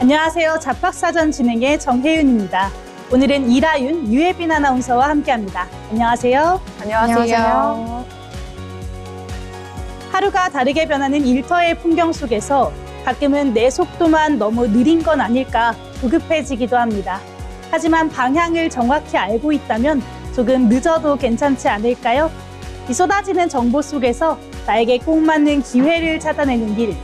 안녕하세요. 잡박사전 진행의 정혜윤입니다. 오늘은 이라윤, 유혜빈 아나운서와 함께합니다. 안녕하세요. 안녕하세요. 하루가 다르게 변하는 일터의 풍경 속에서 가끔은 내 속도만 너무 느린 건 아닐까 조급해지기도 합니다. 하지만 방향을 정확히 알고 있다면 조금 늦어도 괜찮지 않을까요? 이 쏟아지는 정보 속에서 나에게 꼭 맞는 기회를 찾아내는 길,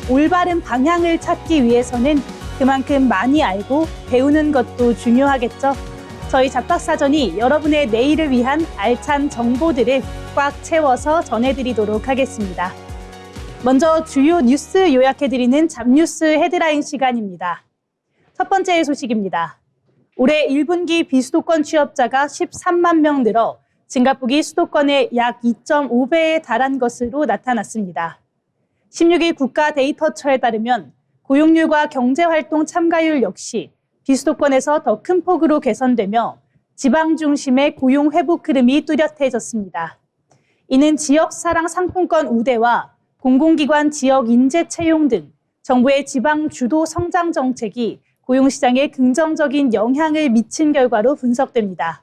올바른 방향을 찾기 위해서는 그만큼 많이 알고 배우는 것도 중요하겠죠. 저희 잡박사전이 여러분의 내일을 위한 알찬 정보들을 꽉 채워서 전해드리도록 하겠습니다. 먼저 주요 뉴스 요약해드리는 잡뉴스 헤드라인 시간입니다. 첫 번째 소식입니다. 올해 1분기 비수도권 취업자가 13만 명 늘어 증가폭이 수도권의 약 2.5배에 달한 것으로 나타났습니다. 16일 국가데이터처에 따르면 고용률과 경제활동 참가율 역시 비수도권에서 더 큰 폭으로 개선되며 지방 중심의 고용 회복 흐름이 뚜렷해졌습니다. 이는 지역사랑 상품권 우대와 공공기관 지역 인재 채용 등 정부의 지방 주도 성장 정책이 고용시장에 긍정적인 영향을 미친 결과로 분석됩니다.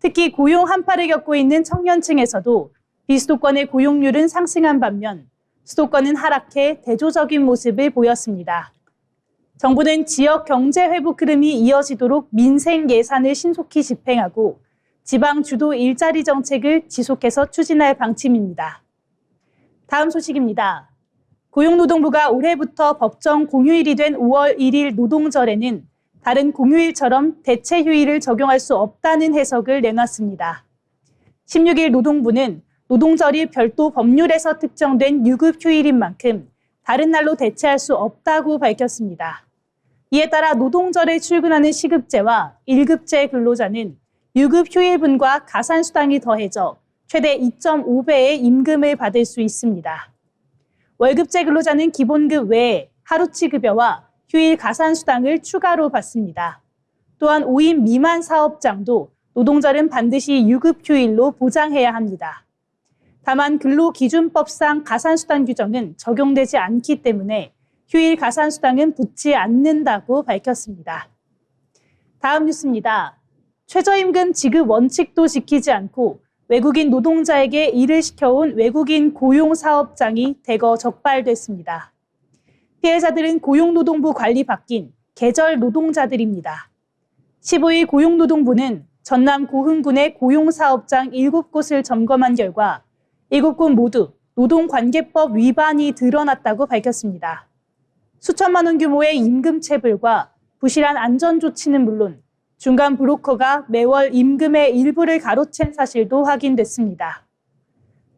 특히 고용 한파를 겪고 있는 청년층에서도 비수도권의 고용률은 상승한 반면 수도권은 하락해 대조적인 모습을 보였습니다. 정부는 지역 경제 회복 흐름이 이어지도록 민생 예산을 신속히 집행하고 지방 주도 일자리 정책을 지속해서 추진할 방침입니다. 다음 소식입니다. 고용노동부가 올해부터 법정 공휴일이 된 5월 1일 노동절에는 다른 공휴일처럼 대체 휴일을 적용할 수 없다는 해석을 내놨습니다. 16일 노동부는 노동절이 별도 법률에서 특정된 유급 휴일인 만큼 다른 날로 대체할 수 없다고 밝혔습니다. 이에 따라 노동절에 출근하는 시급제와 1급제 근로자는 유급 휴일분과 가산수당이 더해져 최대 2.5배의 임금을 받을 수 있습니다. 월급제 근로자는 기본급 외에 하루치 급여와 휴일 가산수당을 추가로 받습니다. 또한 5인 미만 사업장도 노동절은 반드시 유급 휴일로 보장해야 합니다. 다만 근로기준법상 가산수당 규정은 적용되지 않기 때문에 휴일 가산수당은 붙지 않는다고 밝혔습니다. 다음 뉴스입니다. 최저임금 지급 원칙도 지키지 않고 외국인 노동자에게 일을 시켜온 외국인 고용사업장이 대거 적발됐습니다. 피해자들은 고용노동부 관리 바뀐 계절 노동자들입니다. 15일 고용노동부는 전남 고흥군의 고용사업장 7곳을 점검한 결과 7곳 모두 노동관계법 위반이 드러났다고 밝혔습니다. 수천만 원 규모의 임금 체불과 부실한 안전조치는 물론 중간 브로커가 매월 임금의 일부를 가로챈 사실도 확인됐습니다.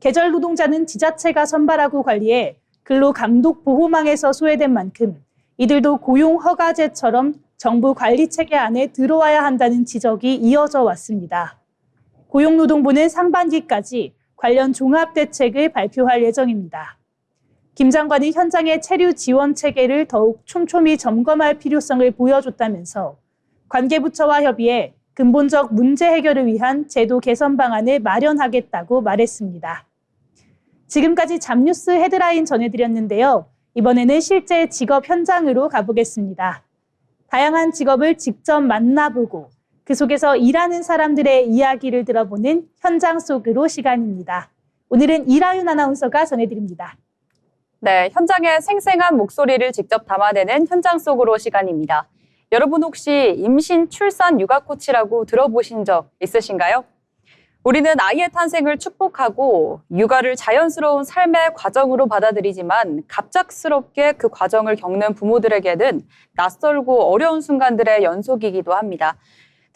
계절 노동자는 지자체가 선발하고 관리해 근로감독보호망에서 소외된 만큼 이들도 고용허가제처럼 정부 관리체계 안에 들어와야 한다는 지적이 이어져 왔습니다. 고용노동부는 상반기까지 관련 종합대책을 발표할 예정입니다. 김 장관은 현장의 체류 지원 체계를 더욱 촘촘히 점검할 필요성을 보여줬다면서 관계부처와 협의해 근본적 문제 해결을 위한 제도 개선 방안을 마련하겠다고 말했습니다. 지금까지 잡뉴스 헤드라인 전해드렸는데요. 이번에는 실제 직업 현장으로 가보겠습니다. 다양한 직업을 직접 만나보고 그 속에서 일하는 사람들의 이야기를 들어보는 현장 속으로 시간입니다. 오늘은 이라윤 아나운서가 전해드립니다. 네, 현장의 생생한 목소리를 직접 담아내는 현장 속으로 시간입니다. 여러분 혹시 임신, 출산, 육아 코치라고 들어보신 적 있으신가요? 우리는 아이의 탄생을 축복하고 육아를 자연스러운 삶의 과정으로 받아들이지만 갑작스럽게 그 과정을 겪는 부모들에게는 낯설고 어려운 순간들의 연속이기도 합니다.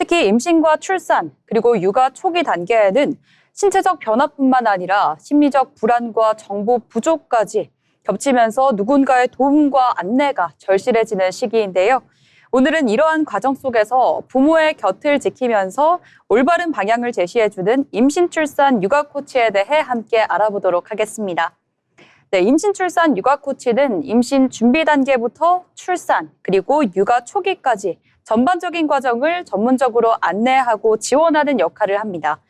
특히 임신과 출산, 그리고 육아 초기 단계에는 신체적 변화뿐만 아니라 심리적 불안과 정보 부족까지 겹치면서 누군가의 도움과 안내가 절실해지는 시기인데요. 오늘은 이러한 과정 속에서 부모의 곁을 지키면서 올바른 방향을 제시해주는 임신, 출산, 육아 코치에 대해 함께 알아보도록 하겠습니다. 네, 임신, 출산, 육아 코치는 임신 준비 단계부터 출산, 그리고 육아 초기까지 전반적인 과정을 전문적으로 안내하고 지원하는 역할을 합니다.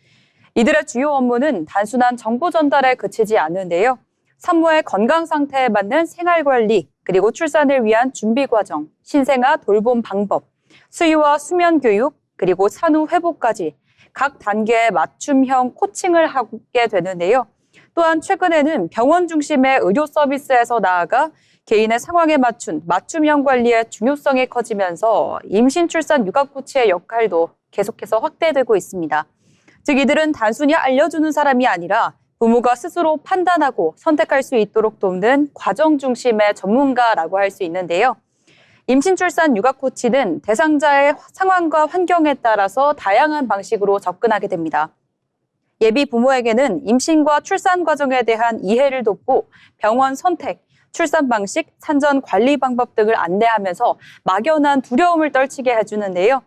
이들의 주요 업무는 단순한 정보 전달에 그치지 않는데요. 산모의 건강 상태에 맞는 생활 관리, 그리고 출산을 위한 준비 과정, 신생아 돌봄 방법, 수유와 수면 교육, 그리고 산후 회복까지 각 단계의 맞춤형 코칭을 하게 되는데요. 또한 최근에는 병원 중심의 의료 서비스에서 나아가 개인의 상황에 맞춘 맞춤형 관리의 중요성이 커지면서 임신, 출산, 육아 코치의 역할도 계속해서 확대되고 있습니다. 즉 이들은 단순히 알려주는 사람이 아니라 부모가 스스로 판단하고 선택할 수 있도록 돕는 과정 중심의 전문가라고 할 수 있는데요. 임신, 출산, 육아 코치는 대상자의 상황과 환경에 따라서 다양한 방식으로 접근하게 됩니다. 예비 부모에게는 임신과 출산 과정에 대한 이해를 돕고 병원 선택, 출산 방식, 산전 관리 방법 등을 안내하면서 막연한 두려움을 떨치게 해주는데요.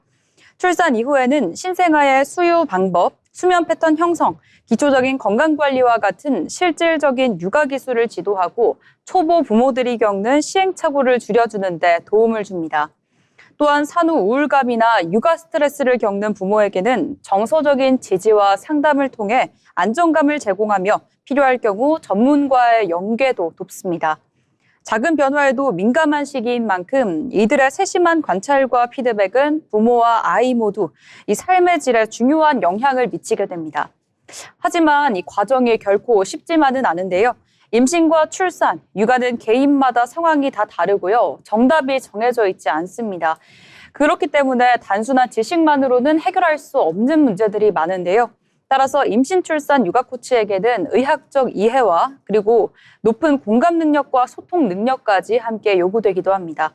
출산 이후에는 신생아의 수유 방법, 수면 패턴 형성, 기초적인 건강관리와 같은 실질적인 육아 기술을 지도하고 초보 부모들이 겪는 시행착오를 줄여주는 데 도움을 줍니다. 또한 산후 우울감이나 육아 스트레스를 겪는 부모에게는 정서적인 지지와 상담을 통해 안정감을 제공하며 필요할 경우 전문가의 연계도 돕습니다. 작은 변화에도 민감한 시기인 만큼 이들의 세심한 관찰과 피드백은 부모와 아이 모두 이 삶의 질에 중요한 영향을 미치게 됩니다. 하지만 이 과정이 결코 쉽지만은 않은데요. 임신과 출산, 육아는 개인마다 상황이 다 다르고요. 정답이 정해져 있지 않습니다. 그렇기 때문에 단순한 지식만으로는 해결할 수 없는 문제들이 많은데요. 따라서 임신, 출산, 육아 코치에게는 의학적 이해와 그리고 높은 공감 능력과 소통 능력까지 함께 요구되기도 합니다.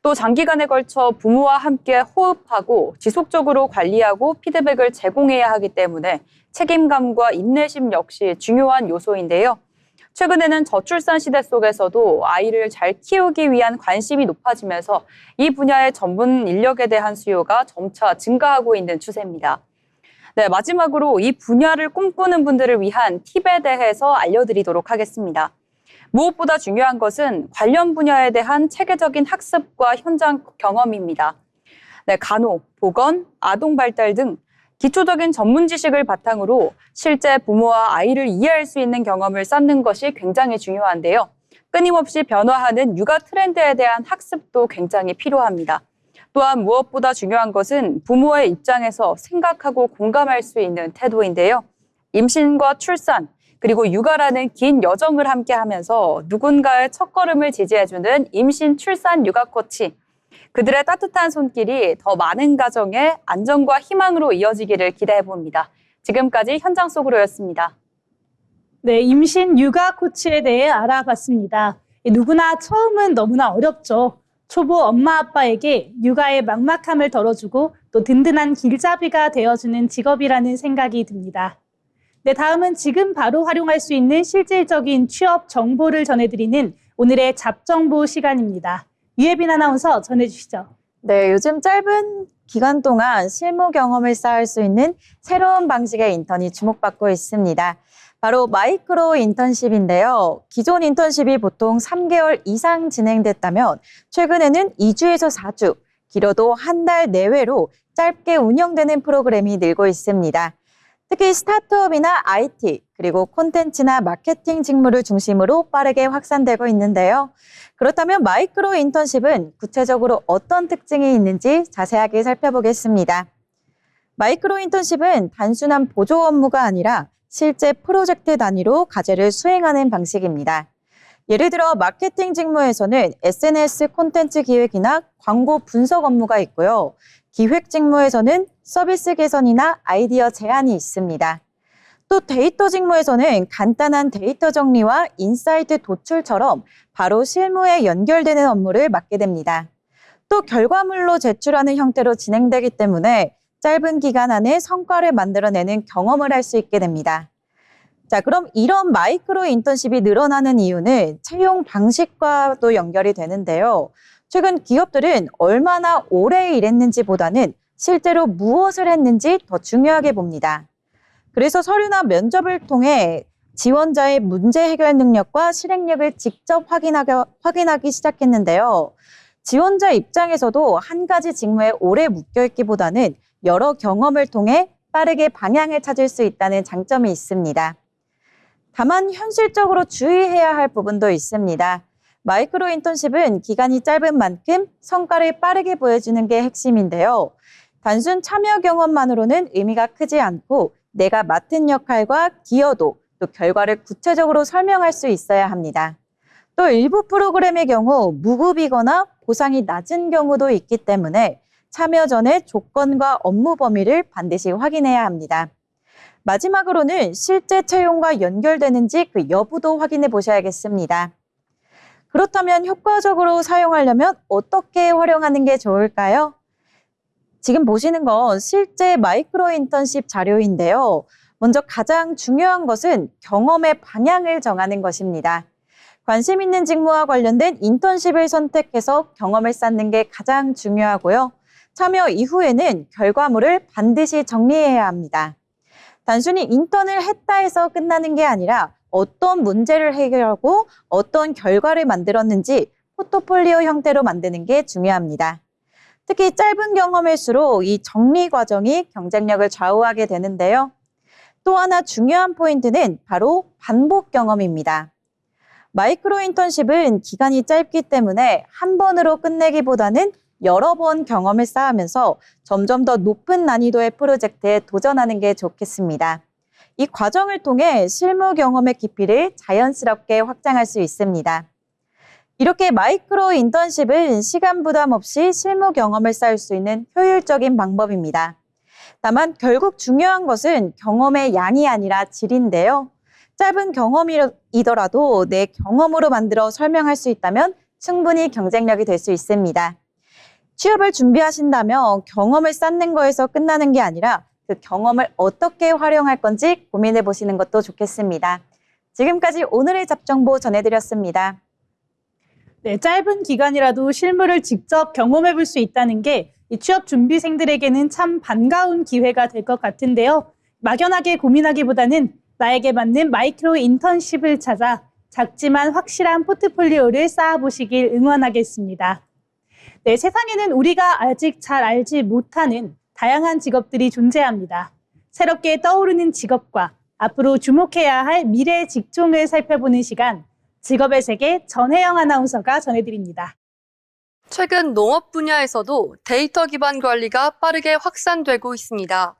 또 장기간에 걸쳐 부모와 함께 호흡하고 지속적으로 관리하고 피드백을 제공해야 하기 때문에 책임감과 인내심 역시 중요한 요소인데요. 최근에는 저출산 시대 속에서도 아이를 잘 키우기 위한 관심이 높아지면서 이 분야의 전문 인력에 대한 수요가 점차 증가하고 있는 추세입니다. 네, 마지막으로 이 분야를 꿈꾸는 분들을 위한 팁에 대해서 알려드리도록 하겠습니다. 무엇보다 중요한 것은 관련 분야에 대한 체계적인 학습과 현장 경험입니다. 네, 간호, 보건, 아동 발달 등 기초적인 전문 지식을 바탕으로 실제 부모와 아이를 이해할 수 있는 경험을 쌓는 것이 굉장히 중요한데요. 끊임없이 변화하는 육아 트렌드에 대한 학습도 굉장히 필요합니다. 또한 무엇보다 중요한 것은 부모의 입장에서 생각하고 공감할 수 있는 태도인데요. 임신과 출산, 그리고 육아라는 긴 여정을 함께 하면서 누군가의 첫걸음을 지지해주는 임신, 출산, 육아 코치. 그들의 따뜻한 손길이 더 많은 가정의 안정과 희망으로 이어지기를 기대해봅니다. 지금까지 현장 속으로였습니다. 네, 임신 육아 코치에 대해 알아봤습니다. 누구나 처음은 너무나 어렵죠. 초보 엄마 아빠에게 육아의 막막함을 덜어주고 또 든든한 길잡이가 되어주는 직업이라는 생각이 듭니다. 네, 다음은 지금 바로 활용할 수 있는 실질적인 취업 정보를 전해드리는 오늘의 잡정보 시간입니다. 유예빈 아나운서 전해주시죠. 네, 요즘 짧은 기간 동안 실무 경험을 쌓을 수 있는 새로운 방식의 인턴이 주목받고 있습니다. 바로 마이크로 인턴십인데요. 기존 인턴십이 보통 3개월 이상 진행됐다면 최근에는 2주에서 4주, 길어도 한 달 내외로 짧게 운영되는 프로그램이 늘고 있습니다. 특히 스타트업이나 IT, 그리고 콘텐츠나 마케팅 직무를 중심으로 빠르게 확산되고 있는데요. 그렇다면 마이크로 인턴십은 구체적으로 어떤 특징이 있는지 자세하게 살펴보겠습니다. 마이크로 인턴십은 단순한 보조 업무가 아니라 실제 프로젝트 단위로 과제를 수행하는 방식입니다. 예를 들어 마케팅 직무에서는 SNS 콘텐츠 기획이나 광고 분석 업무가 있고요. 기획 직무에서는 서비스 개선이나 아이디어 제안이 있습니다. 또 데이터 직무에서는 간단한 데이터 정리와 인사이트 도출처럼 바로 실무에 연결되는 업무를 맡게 됩니다. 또 결과물로 제출하는 형태로 진행되기 때문에 짧은 기간 안에 성과를 만들어내는 경험을 할 수 있게 됩니다. 자, 그럼 이런 마이크로 인턴십이 늘어나는 이유는 채용 방식과도 연결이 되는데요. 최근 기업들은 얼마나 오래 일했는지보다는 실제로 무엇을 했는지 더 중요하게 봅니다. 그래서 서류나 면접을 통해 지원자의 문제 해결 능력과 실행력을 직접 확인하기 시작했는데요. 지원자 입장에서도 한 가지 직무에 오래 묶여있기보다는 여러 경험을 통해 빠르게 방향을 찾을 수 있다는 장점이 있습니다. 다만 현실적으로 주의해야 할 부분도 있습니다. 마이크로 인턴십은 기간이 짧은 만큼 성과를 빠르게 보여주는 게 핵심인데요. 단순 참여 경험만으로는 의미가 크지 않고 내가 맡은 역할과 기여도, 또 결과를 구체적으로 설명할 수 있어야 합니다. 또 일부 프로그램의 경우 무급이거나 보상이 낮은 경우도 있기 때문에 참여 전에 조건과 업무 범위를 반드시 확인해야 합니다. 마지막으로는 실제 채용과 연결되는지 그 여부도 확인해 보셔야겠습니다. 그렇다면 효과적으로 사용하려면 어떻게 활용하는 게 좋을까요? 지금 보시는 건 실제 마이크로 인턴십 자료인데요. 먼저 가장 중요한 것은 경험의 방향을 정하는 것입니다. 관심 있는 직무와 관련된 인턴십을 선택해서 경험을 쌓는 게 가장 중요하고요. 참여 이후에는 결과물을 반드시 정리해야 합니다. 단순히 인턴을 했다 해서 끝나는 게 아니라 어떤 문제를 해결하고 어떤 결과를 만들었는지 포트폴리오 형태로 만드는 게 중요합니다. 특히 짧은 경험일수록 이 정리 과정이 경쟁력을 좌우하게 되는데요. 또 하나 중요한 포인트는 바로 반복 경험입니다. 마이크로 인턴십은 기간이 짧기 때문에 한 번으로 끝내기보다는 여러 번 경험을 쌓으면서 점점 더 높은 난이도의 프로젝트에 도전하는 게 좋겠습니다. 이 과정을 통해 실무 경험의 깊이를 자연스럽게 확장할 수 있습니다. 이렇게 마이크로 인턴십은 시간 부담 없이 실무 경험을 쌓을 수 있는 효율적인 방법입니다. 다만 결국 중요한 것은 경험의 양이 아니라 질인데요. 짧은 경험이더라도 내 경험으로 만들어 설명할 수 있다면 충분히 경쟁력이 될 수 있습니다. 취업을 준비하신다면 경험을 쌓는 거에서 끝나는 게 아니라 그 경험을 어떻게 활용할 건지 고민해 보시는 것도 좋겠습니다. 지금까지 오늘의 잡정보 전해드렸습니다. 네, 짧은 기간이라도 실무를 직접 경험해 볼 수 있다는 게 이 취업 준비생들에게는 참 반가운 기회가 될 것 같은데요. 막연하게 고민하기보다는 나에게 맞는 마이크로 인턴십을 찾아 작지만 확실한 포트폴리오를 쌓아보시길 응원하겠습니다. 네, 세상에는 우리가 아직 잘 알지 못하는 다양한 직업들이 존재합니다. 새롭게 떠오르는 직업과 앞으로 주목해야 할 미래 직종을 살펴보는 시간, 직업의 세계 전혜영 아나운서가 전해드립니다. 최근 농업 분야에서도 데이터 기반 관리가 빠르게 확산되고 있습니다.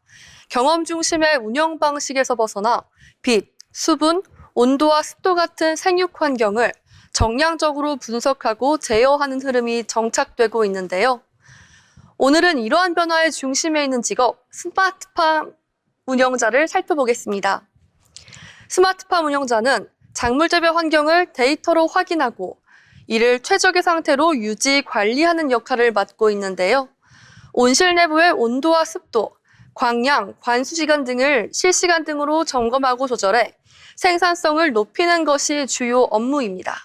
경험 중심의 운영 방식에서 벗어나 빛, 수분, 온도와 습도 같은 생육 환경을 정량적으로 분석하고 제어하는 흐름이 정착되고 있는데요. 오늘은 이러한 변화의 중심에 있는 직업, 스마트팜 운영자를 살펴보겠습니다. 스마트팜 운영자는 작물 재배 환경을 데이터로 확인하고 이를 최적의 상태로 유지, 관리하는 역할을 맡고 있는데요. 온실 내부의 온도와 습도, 광량, 관수시간 등을 실시간 등으로 점검하고 조절해 생산성을 높이는 것이 주요 업무입니다.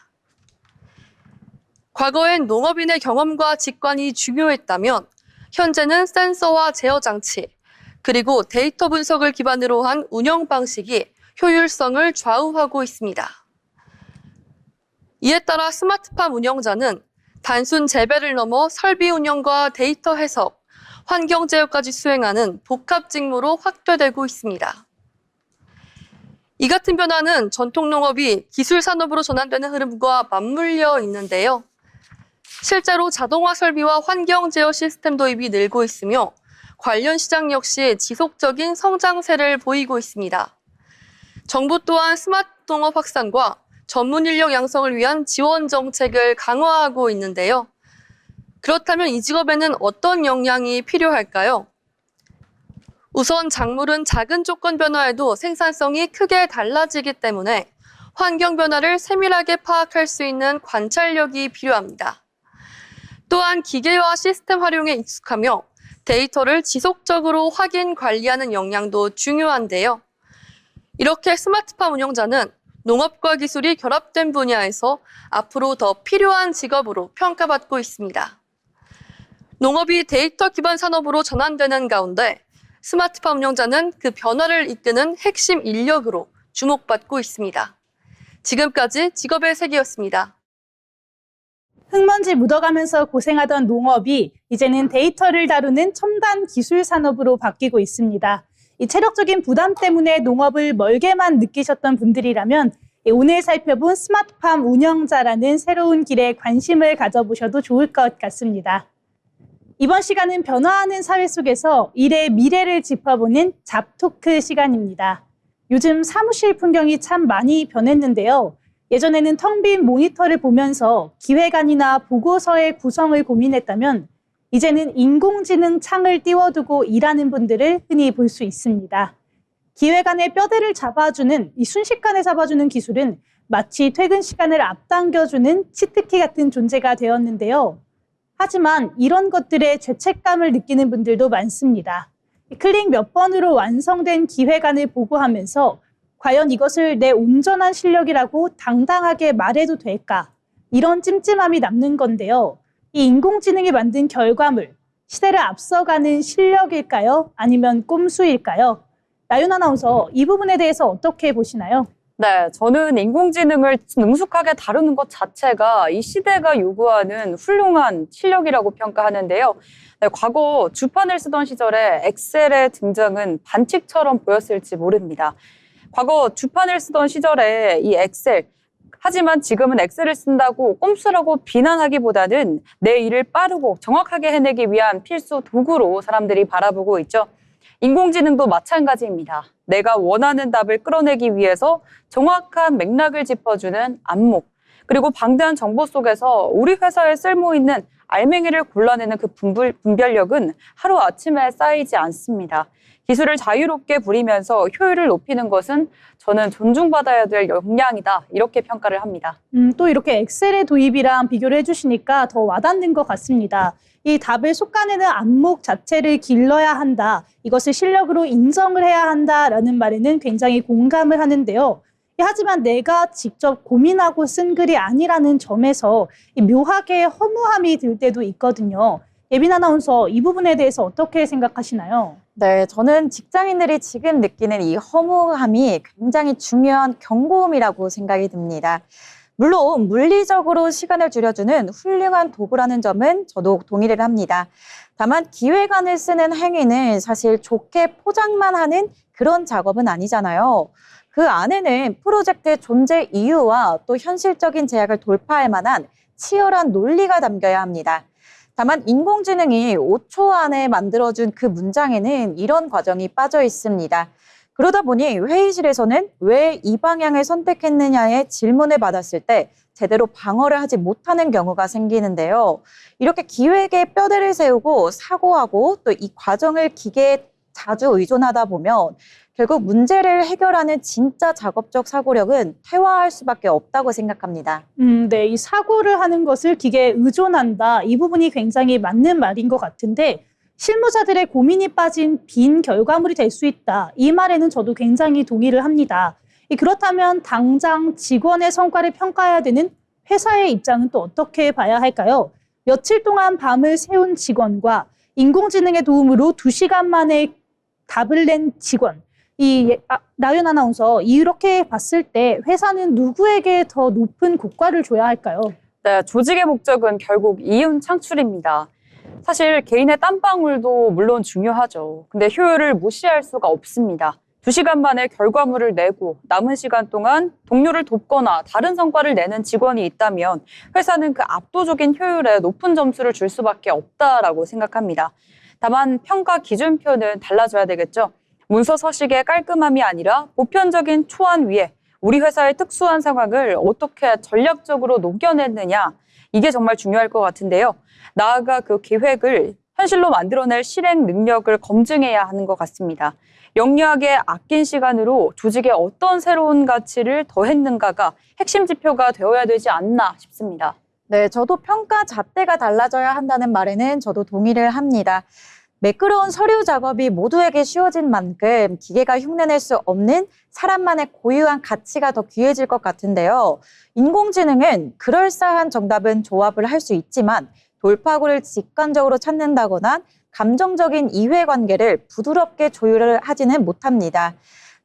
과거엔 농업인의 경험과 직관이 중요했다면 현재는 센서와 제어 장치, 그리고 데이터 분석을 기반으로 한 운영 방식이 효율성을 좌우하고 있습니다. 이에 따라 스마트팜 운영자는 단순 재배를 넘어 설비 운영과 데이터 해석, 환경 제어까지 수행하는 복합 직무로 확대되고 있습니다. 이 같은 변화는 전통 농업이 기술 산업으로 전환되는 흐름과 맞물려 있는데요. 실제로 자동화 설비와 환경 제어 시스템 도입이 늘고 있으며 관련 시장 역시 지속적인 성장세를 보이고 있습니다. 정부 또한 스마트 농업 확산과 전문 인력 양성을 위한 지원 정책을 강화하고 있는데요. 그렇다면 이 직업에는 어떤 역량이 필요할까요? 우선 작물은 작은 조건 변화에도 생산성이 크게 달라지기 때문에 환경 변화를 세밀하게 파악할 수 있는 관찰력이 필요합니다. 또한 기계와 시스템 활용에 익숙하며 데이터를 지속적으로 확인, 관리하는 역량도 중요한데요. 이렇게 스마트팜 운영자는 농업과 기술이 결합된 분야에서 앞으로 더 필요한 직업으로 평가받고 있습니다. 농업이 데이터 기반 산업으로 전환되는 가운데 스마트팜 운영자는 그 변화를 이끄는 핵심 인력으로 주목받고 있습니다. 지금까지 직업의 세계였습니다. 흙먼지 묻어가면서 고생하던 농업이 이제는 데이터를 다루는 첨단 기술 산업으로 바뀌고 있습니다. 이 체력적인 부담 때문에 농업을 멀게만 느끼셨던 분들이라면 오늘 살펴본 스마트팜 운영자라는 새로운 길에 관심을 가져보셔도 좋을 것 같습니다. 이번 시간은 변화하는 사회 속에서 일의 미래를 짚어보는 잡토크 시간입니다. 요즘 사무실 풍경이 참 많이 변했는데요. 예전에는 텅 빈 모니터를 보면서 기획안이나 보고서의 구성을 고민했다면 이제는 인공지능 창을 띄워두고 일하는 분들을 흔히 볼 수 있습니다. 기획안의 뼈대를 잡아주는, 순식간에 잡아주는 기술은 마치 퇴근 시간을 앞당겨주는 치트키 같은 존재가 되었는데요. 하지만 이런 것들에 죄책감을 느끼는 분들도 많습니다. 클릭 몇 번으로 완성된 기획안을 보고하면서 과연 이것을 내 온전한 실력이라고 당당하게 말해도 될까? 이런 찜찜함이 남는 건데요. 이 인공지능이 만든 결과물, 시대를 앞서가는 실력일까요? 아니면 꼼수일까요? 나윤 아나운서, 이 부분에 대해서 어떻게 보시나요? 네, 저는 인공지능을 능숙하게 다루는 것 자체가 이 시대가 요구하는 훌륭한 실력이라고 평가하는데요. 네, 과거 주판을 쓰던 시절에 엑셀의 등장은 반칙처럼 보였을지 모릅니다. 과거 주판을 쓰던 시절에 이 엑셀, 하지만 지금은 엑셀을 쓴다고 꼼수라고 비난하기보다는 내 일을 빠르고 정확하게 해내기 위한 필수 도구로 사람들이 바라보고 있죠. 인공지능도 마찬가지입니다. 내가 원하는 답을 끌어내기 위해서 정확한 맥락을 짚어주는 안목, 그리고 방대한 정보 속에서 우리 회사에 쓸모있는 알맹이를 골라내는 그 분별력은 하루아침에 쌓이지 않습니다. 기술을 자유롭게 부리면서 효율을 높이는 것은 저는 존중받아야 될 역량이다, 이렇게 평가를 합니다. 또 이렇게 엑셀의 도입이랑 비교를 해주시니까 더 와닿는 것 같습니다. 이 답을 솎아내는 안목 자체를 길러야 한다. 이것을 실력으로 인정을 해야 한다라는 말에는 굉장히 공감을 하는데요. 하지만 내가 직접 고민하고 쓴 글이 아니라는 점에서 묘하게 허무함이 들 때도 있거든요. 예빈 아나운서, 이 부분에 대해서 어떻게 생각하시나요? 네, 저는 직장인들이 지금 느끼는 이 허무함이 굉장히 중요한 경고음이라고 생각이 듭니다. 물론 물리적으로 시간을 줄여주는 훌륭한 도구라는 점은 저도 동의를 합니다. 다만 기획안을 쓰는 행위는 사실 좋게 포장만 하는 그런 작업은 아니잖아요. 그 안에는 프로젝트의 존재 이유와 또 현실적인 제약을 돌파할 만한 치열한 논리가 담겨야 합니다. 다만 인공지능이 5초 안에 만들어준 그 문장에는 이런 과정이 빠져 있습니다. 그러다 보니 회의실에서는 왜 이 방향을 선택했느냐의 질문을 받았을 때 제대로 방어를 하지 못하는 경우가 생기는데요. 이렇게 기획에 뼈대를 세우고 사고하고 또 이 과정을 기계에 자주 의존하다 보면 결국 문제를 해결하는 진짜 작업적 사고력은 퇴화할 수밖에 없다고 생각합니다. 네, 이 사고를 하는 것을 기계에 의존한다. 이 부분이 굉장히 맞는 말인 것 같은데 실무자들의 고민이 빠진 빈 결과물이 될 수 있다. 이 말에는 저도 굉장히 동의를 합니다. 그렇다면 당장 직원의 성과를 평가해야 되는 회사의 입장은 또 어떻게 봐야 할까요? 며칠 동안 밤을 새운 직원과 인공지능의 도움으로 2시간 만에 답을 낸 직원. 나윤 아나운서, 이렇게 봤을 때 회사는 누구에게 더 높은 고과를 줘야 할까요? 네, 조직의 목적은 결국 이윤 창출입니다. 사실 개인의 땀방울도 물론 중요하죠. 근데 효율을 무시할 수가 없습니다. 2시간 만에 결과물을 내고 남은 시간 동안 동료를 돕거나 다른 성과를 내는 직원이 있다면 회사는 그 압도적인 효율에 높은 점수를 줄 수밖에 없다라고 생각합니다. 다만 평가 기준표는 달라져야 되겠죠. 문서 서식의 깔끔함이 아니라 보편적인 초안 위에 우리 회사의 특수한 상황을 어떻게 전략적으로 녹여냈느냐, 이게 정말 중요할 것 같은데요. 나아가 그 계획을 현실로 만들어낼 실행 능력을 검증해야 하는 것 같습니다. 영리하게 아낀 시간으로 조직에 어떤 새로운 가치를 더했는가가 핵심 지표가 되어야 되지 않나 싶습니다. 네, 저도 평가 잣대가 달라져야 한다는 말에는 저도 동의를 합니다. 매끄러운 서류 작업이 모두에게 쉬워진 만큼 기계가 흉내낼 수 없는 사람만의 고유한 가치가 더 귀해질 것 같은데요. 인공지능은 그럴싸한 정답은 조합을 할 수 있지만 돌파구를 직관적으로 찾는다거나 감정적인 이해관계를 부드럽게 조율을 하지는 못합니다.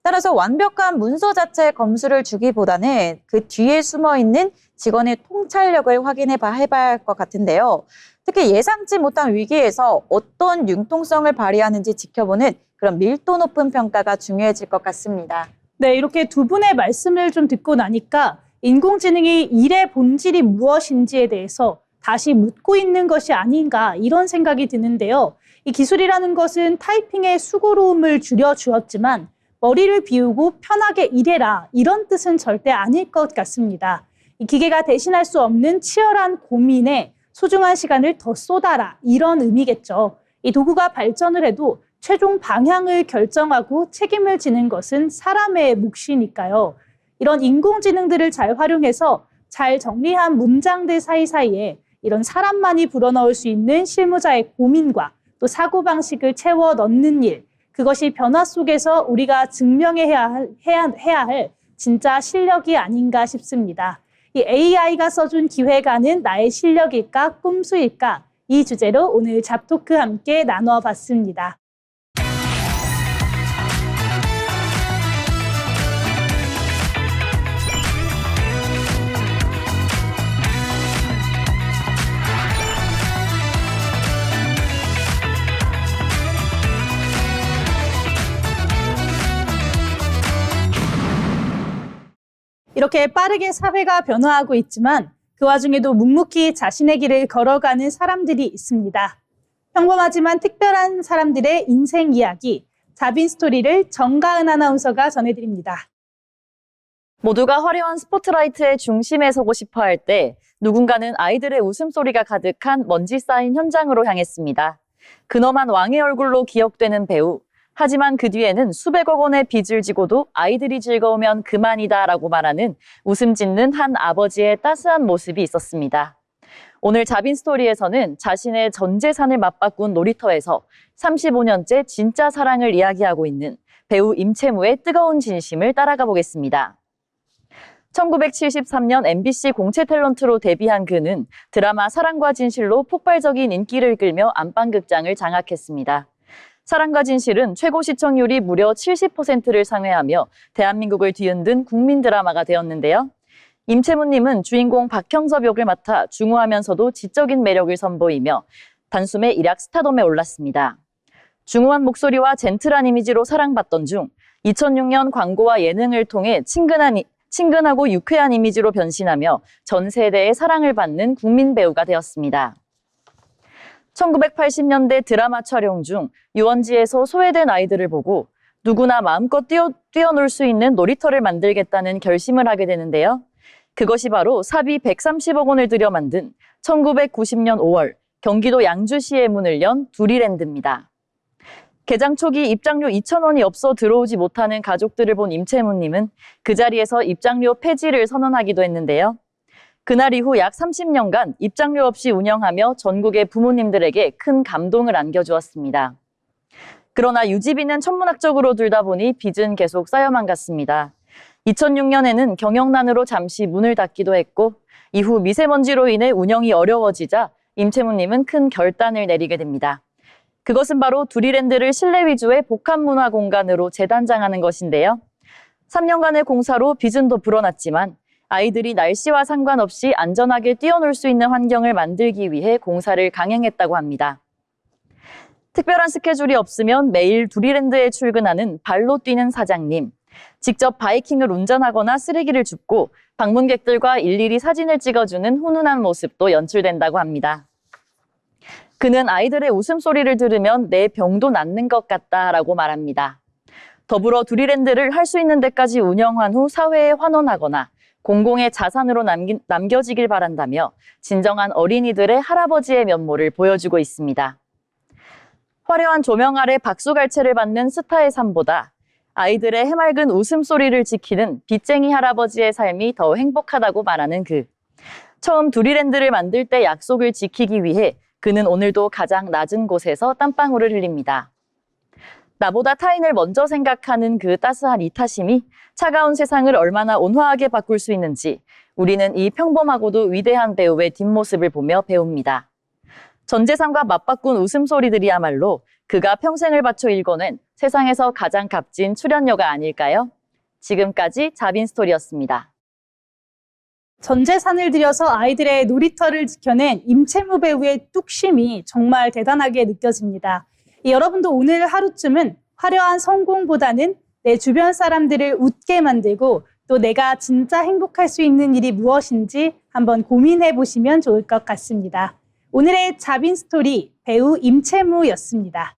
따라서 완벽한 문서 자체에 검수를 주기보다는 그 뒤에 숨어있는 직원의 통찰력을 해봐야 할 것 같은데요. 특히 예상치 못한 위기에서 어떤 융통성을 발휘하는지 지켜보는 그런 밀도 높은 평가가 중요해질 것 같습니다. 네, 이렇게 두 분의 말씀을 좀 듣고 나니까 인공지능이 일의 본질이 무엇인지에 대해서 다시 묻고 있는 것이 아닌가 이런 생각이 드는데요. 이 기술이라는 것은 타이핑의 수고로움을 줄여주었지만 머리를 비우고 편하게 일해라 이런 뜻은 절대 아닐 것 같습니다. 이 기계가 대신할 수 없는 치열한 고민에 소중한 시간을 더 쏟아라 이런 의미겠죠. 이 도구가 발전을 해도 최종 방향을 결정하고 책임을 지는 것은 사람의 몫이니까요. 이런 인공지능들을 잘 활용해서 잘 정리한 문장들 사이사이에 이런 사람만이 불어넣을 수 있는 실무자의 고민과 또 사고방식을 채워 넣는 일, 그것이 변화 속에서 우리가 증명해야 할 진짜 실력이 아닌가 싶습니다. 이 AI가 써준 기획안은 나의 실력일까 꼼수일까? 이 주제로 오늘 잡토크 함께 나눠봤습니다. 이렇게 빠르게 사회가 변화하고 있지만 그 와중에도 묵묵히 자신의 길을 걸어가는 사람들이 있습니다. 평범하지만 특별한 사람들의 인생 이야기, 자빈 스토리를 정가은 아나운서가 전해드립니다. 모두가 화려한 스포트라이트의 중심에 서고 싶어 할 때 누군가는 아이들의 웃음소리가 가득한 먼지 쌓인 현장으로 향했습니다. 근엄한 왕의 얼굴로 기억되는 배우. 하지만 그 뒤에는 수백억 원의 빚을 지고도 아이들이 즐거우면 그만이다라고 말하는 웃음 짓는 한 아버지의 따스한 모습이 있었습니다. 오늘 자빈 스토리에서는 자신의 전 재산을 맞바꾼 놀이터에서 35년째 진짜 사랑을 이야기하고 있는 배우 임채무의 뜨거운 진심을 따라가 보겠습니다. 1973년 MBC 공채 탤런트로 데뷔한 그는 드라마 사랑과 진실로 폭발적인 인기를 끌며 안방극장을 장악했습니다. 사랑과 진실은 최고 시청률이 무려 70%를 상회하며 대한민국을 뒤흔든 국민 드라마가 되었는데요. 임채무님은 주인공 박형섭 역을 맡아 중후하면서도 지적인 매력을 선보이며 단숨에 일약 스타덤에 올랐습니다. 중후한 목소리와 젠틀한 이미지로 사랑받던 중 2006년 광고와 예능을 통해 친근하고 유쾌한 이미지로 변신하며 전 세대의 사랑을 받는 국민 배우가 되었습니다. 1980년대 드라마 촬영 중 유원지에서 소외된 아이들을 보고 누구나 마음껏 뛰어놀 수 있는 놀이터를 만들겠다는 결심을 하게 되는데요. 그것이 바로 사비 130억 원을 들여 만든 1990년 5월 경기도 양주시에 문을 연 두리랜드입니다. 개장 초기 입장료 2,000원이 없어 들어오지 못하는 가족들을 본 임채무님은 그 자리에서 입장료 폐지를 선언하기도 했는데요. 그날 이후 약 30년간 입장료 없이 운영하며 전국의 부모님들에게 큰 감동을 안겨주었습니다. 그러나 유지비는 천문학적으로 들다 보니 빚은 계속 쌓여만 갔습니다. 2006년에는 경영난으로 잠시 문을 닫기도 했고 이후 미세먼지로 인해 운영이 어려워지자 임채무님은 큰 결단을 내리게 됩니다. 그것은 바로 두리랜드를 실내 위주의 복합문화 공간으로 재단장하는 것인데요. 3년간의 공사로 빚은 더 불어났지만 아이들이 날씨와 상관없이 안전하게 뛰어놀 수 있는 환경을 만들기 위해 공사를 강행했다고 합니다. 특별한 스케줄이 없으면 매일 두리랜드에 출근하는 발로 뛰는 사장님. 직접 바이킹을 운전하거나 쓰레기를 줍고 방문객들과 일일이 사진을 찍어주는 훈훈한 모습도 연출된다고 합니다. 그는 아이들의 웃음소리를 들으면 내 병도 낫는 것 같다라고 말합니다. 더불어 두리랜드를 할 수 있는 데까지 운영한 후 사회에 환원하거나 공공의 자산으로 남겨지길 바란다며 진정한 어린이들의 할아버지의 면모를 보여주고 있습니다. 화려한 조명 아래 박수갈채를 받는 스타의 삶보다 아이들의 해맑은 웃음소리를 지키는 빚쟁이 할아버지의 삶이 더 행복하다고 말하는 그. 처음 두리랜드를 만들 때 약속을 지키기 위해 그는 오늘도 가장 낮은 곳에서 땀방울을 흘립니다. 나보다 타인을 먼저 생각하는 그 따스한 이타심이 차가운 세상을 얼마나 온화하게 바꿀 수 있는지 우리는 이 평범하고도 위대한 배우의 뒷모습을 보며 배웁니다. 전 재산과 맞바꾼 웃음소리들이야말로 그가 평생을 바쳐 읽어낸 세상에서 가장 값진 출연료가 아닐까요? 지금까지 자빈 스토리였습니다. 전 재산을 들여서 아이들의 놀이터를 지켜낸 임채무 배우의 뚝심이 정말 대단하게 느껴집니다. 여러분도 오늘 하루쯤은 화려한 성공보다는 내 주변 사람들을 웃게 만들고 또 내가 진짜 행복할 수 있는 일이 무엇인지 한번 고민해 보시면 좋을 것 같습니다. 오늘의 자빈 스토리 배우 임채무였습니다.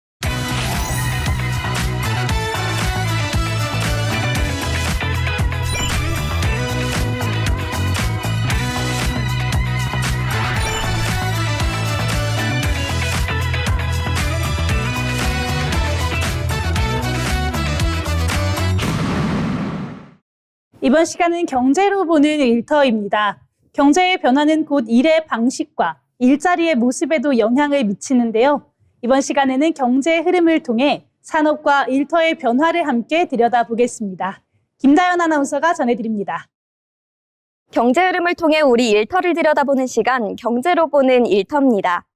이번 시간은 경제로 보는 일터입니다. 경제의 변화는 곧 일의 방식과 일자리의 모습에도 영향을 미치는데요. 이번 시간에는 경제의 흐름을 통해 산업과 일터의 변화를 함께 들여다보겠습니다. 김다연 아나운서가 전해드립니다. 경제 흐름을 통해 우리 일터를 들여다보는 시간, 경제로 보는 일터입니다.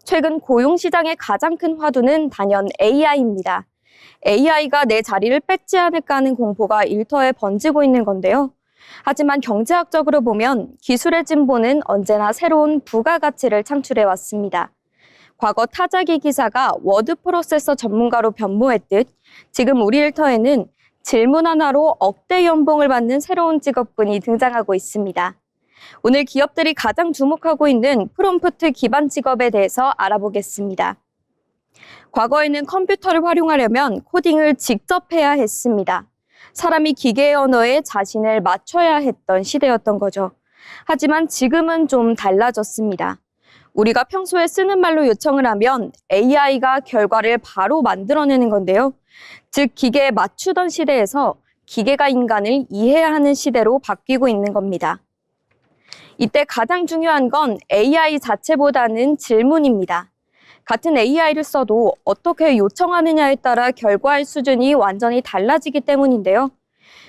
최근 고용시장의 가장 큰 화두는 단연 AI입니다. AI가 내 자리를 뺏지 않을까 하는 공포가 일터에 번지고 있는 건데요. 하지만 경제학적으로 보면 기술의 진보는 언제나 새로운 부가가치를 창출해 왔습니다. 과거 타자기 기사가 워드 프로세서 전문가로 변모했듯 지금 우리 일터에는 질문 하나로 억대 연봉을 받는 새로운 직업군이 등장하고 있습니다. 오늘 기업들이 가장 주목하고 있는 프롬프트 기반 직업에 대해서 알아보겠습니다. 과거에는 컴퓨터를 활용하려면 코딩을 직접 해야 했습니다. 사람이 기계의 언어에 자신을 맞춰야 했던 시대였던 거죠. 하지만 지금은 좀 달라졌습니다. 우리가 평소에 쓰는 말로 요청을 하면 AI가 결과를 바로 만들어내는 건데요. 즉 기계에 맞추던 시대에서 기계가 인간을 이해해야 하는 시대로 바뀌고 있는 겁니다. 이때 가장 중요한 건 AI 자체보다는 질문입니다. 같은 AI를 써도 어떻게 요청하느냐에 따라 결과의 수준이 완전히 달라지기 때문인데요.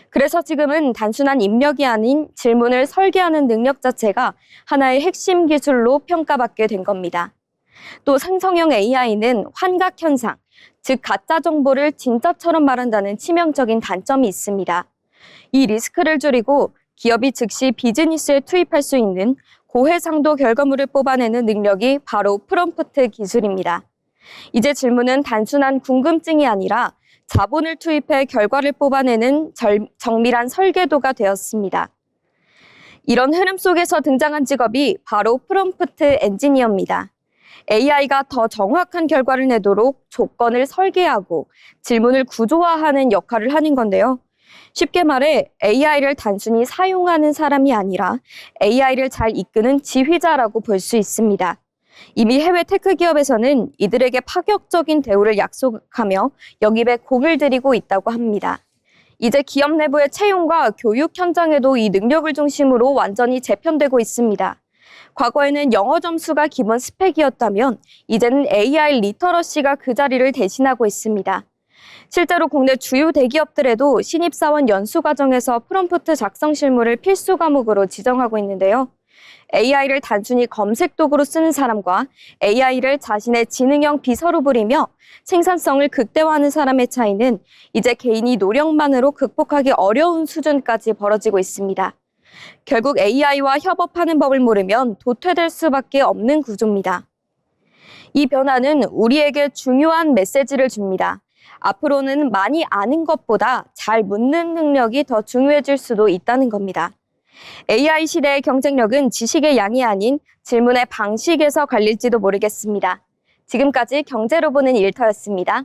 그래서 지금은 단순한 입력이 아닌 질문을 설계하는 능력 자체가 하나의 핵심 기술로 평가받게 된 겁니다. 또 생성형 AI는 환각 현상, 즉 가짜 정보를 진짜처럼 말한다는 치명적인 단점이 있습니다. 이 리스크를 줄이고 기업이 즉시 비즈니스에 투입할 수 있는 고해상도 결과물을 뽑아내는 능력이 바로 프롬프트 기술입니다. 이제 질문은 단순한 궁금증이 아니라 자본을 투입해 결과를 뽑아내는 정밀한 설계도가 되었습니다. 이런 흐름 속에서 등장한 직업이 바로 프롬프트 엔지니어입니다. AI가 더 정확한 결과를 내도록 조건을 설계하고 질문을 구조화하는 역할을 하는 건데요. 쉽게 말해 AI를 단순히 사용하는 사람이 아니라 AI를 잘 이끄는 지휘자라고 볼 수 있습니다. 이미 해외 테크 기업에서는 이들에게 파격적인 대우를 약속하며 영입에 공을 들이고 있다고 합니다. 이제 기업 내부의 채용과 교육 현장에도 이 능력을 중심으로 완전히 재편되고 있습니다. 과거에는 영어 점수가 기본 스펙이었다면 이제는 AI 리터러시가 그 자리를 대신하고 있습니다. 실제로 국내 주요 대기업들에도 신입사원 연수과정에서 프롬프트 작성 실무를 필수 과목으로 지정하고 있는데요. AI를 단순히 검색 도구로 쓰는 사람과 AI를 자신의 지능형 비서로 부리며 생산성을 극대화하는 사람의 차이는 이제 개인이 노력만으로 극복하기 어려운 수준까지 벌어지고 있습니다. 결국 AI와 협업하는 법을 모르면 도태될 수밖에 없는 구조입니다. 이 변화는 우리에게 중요한 메시지를 줍니다. 앞으로는 많이 아는 것보다 잘 묻는 능력이 더 중요해질 수도 있다는 겁니다. AI 시대의 경쟁력은 지식의 양이 아닌 질문의 방식에서 갈릴지도 모르겠습니다. 지금까지 경제로 보는 일터였습니다.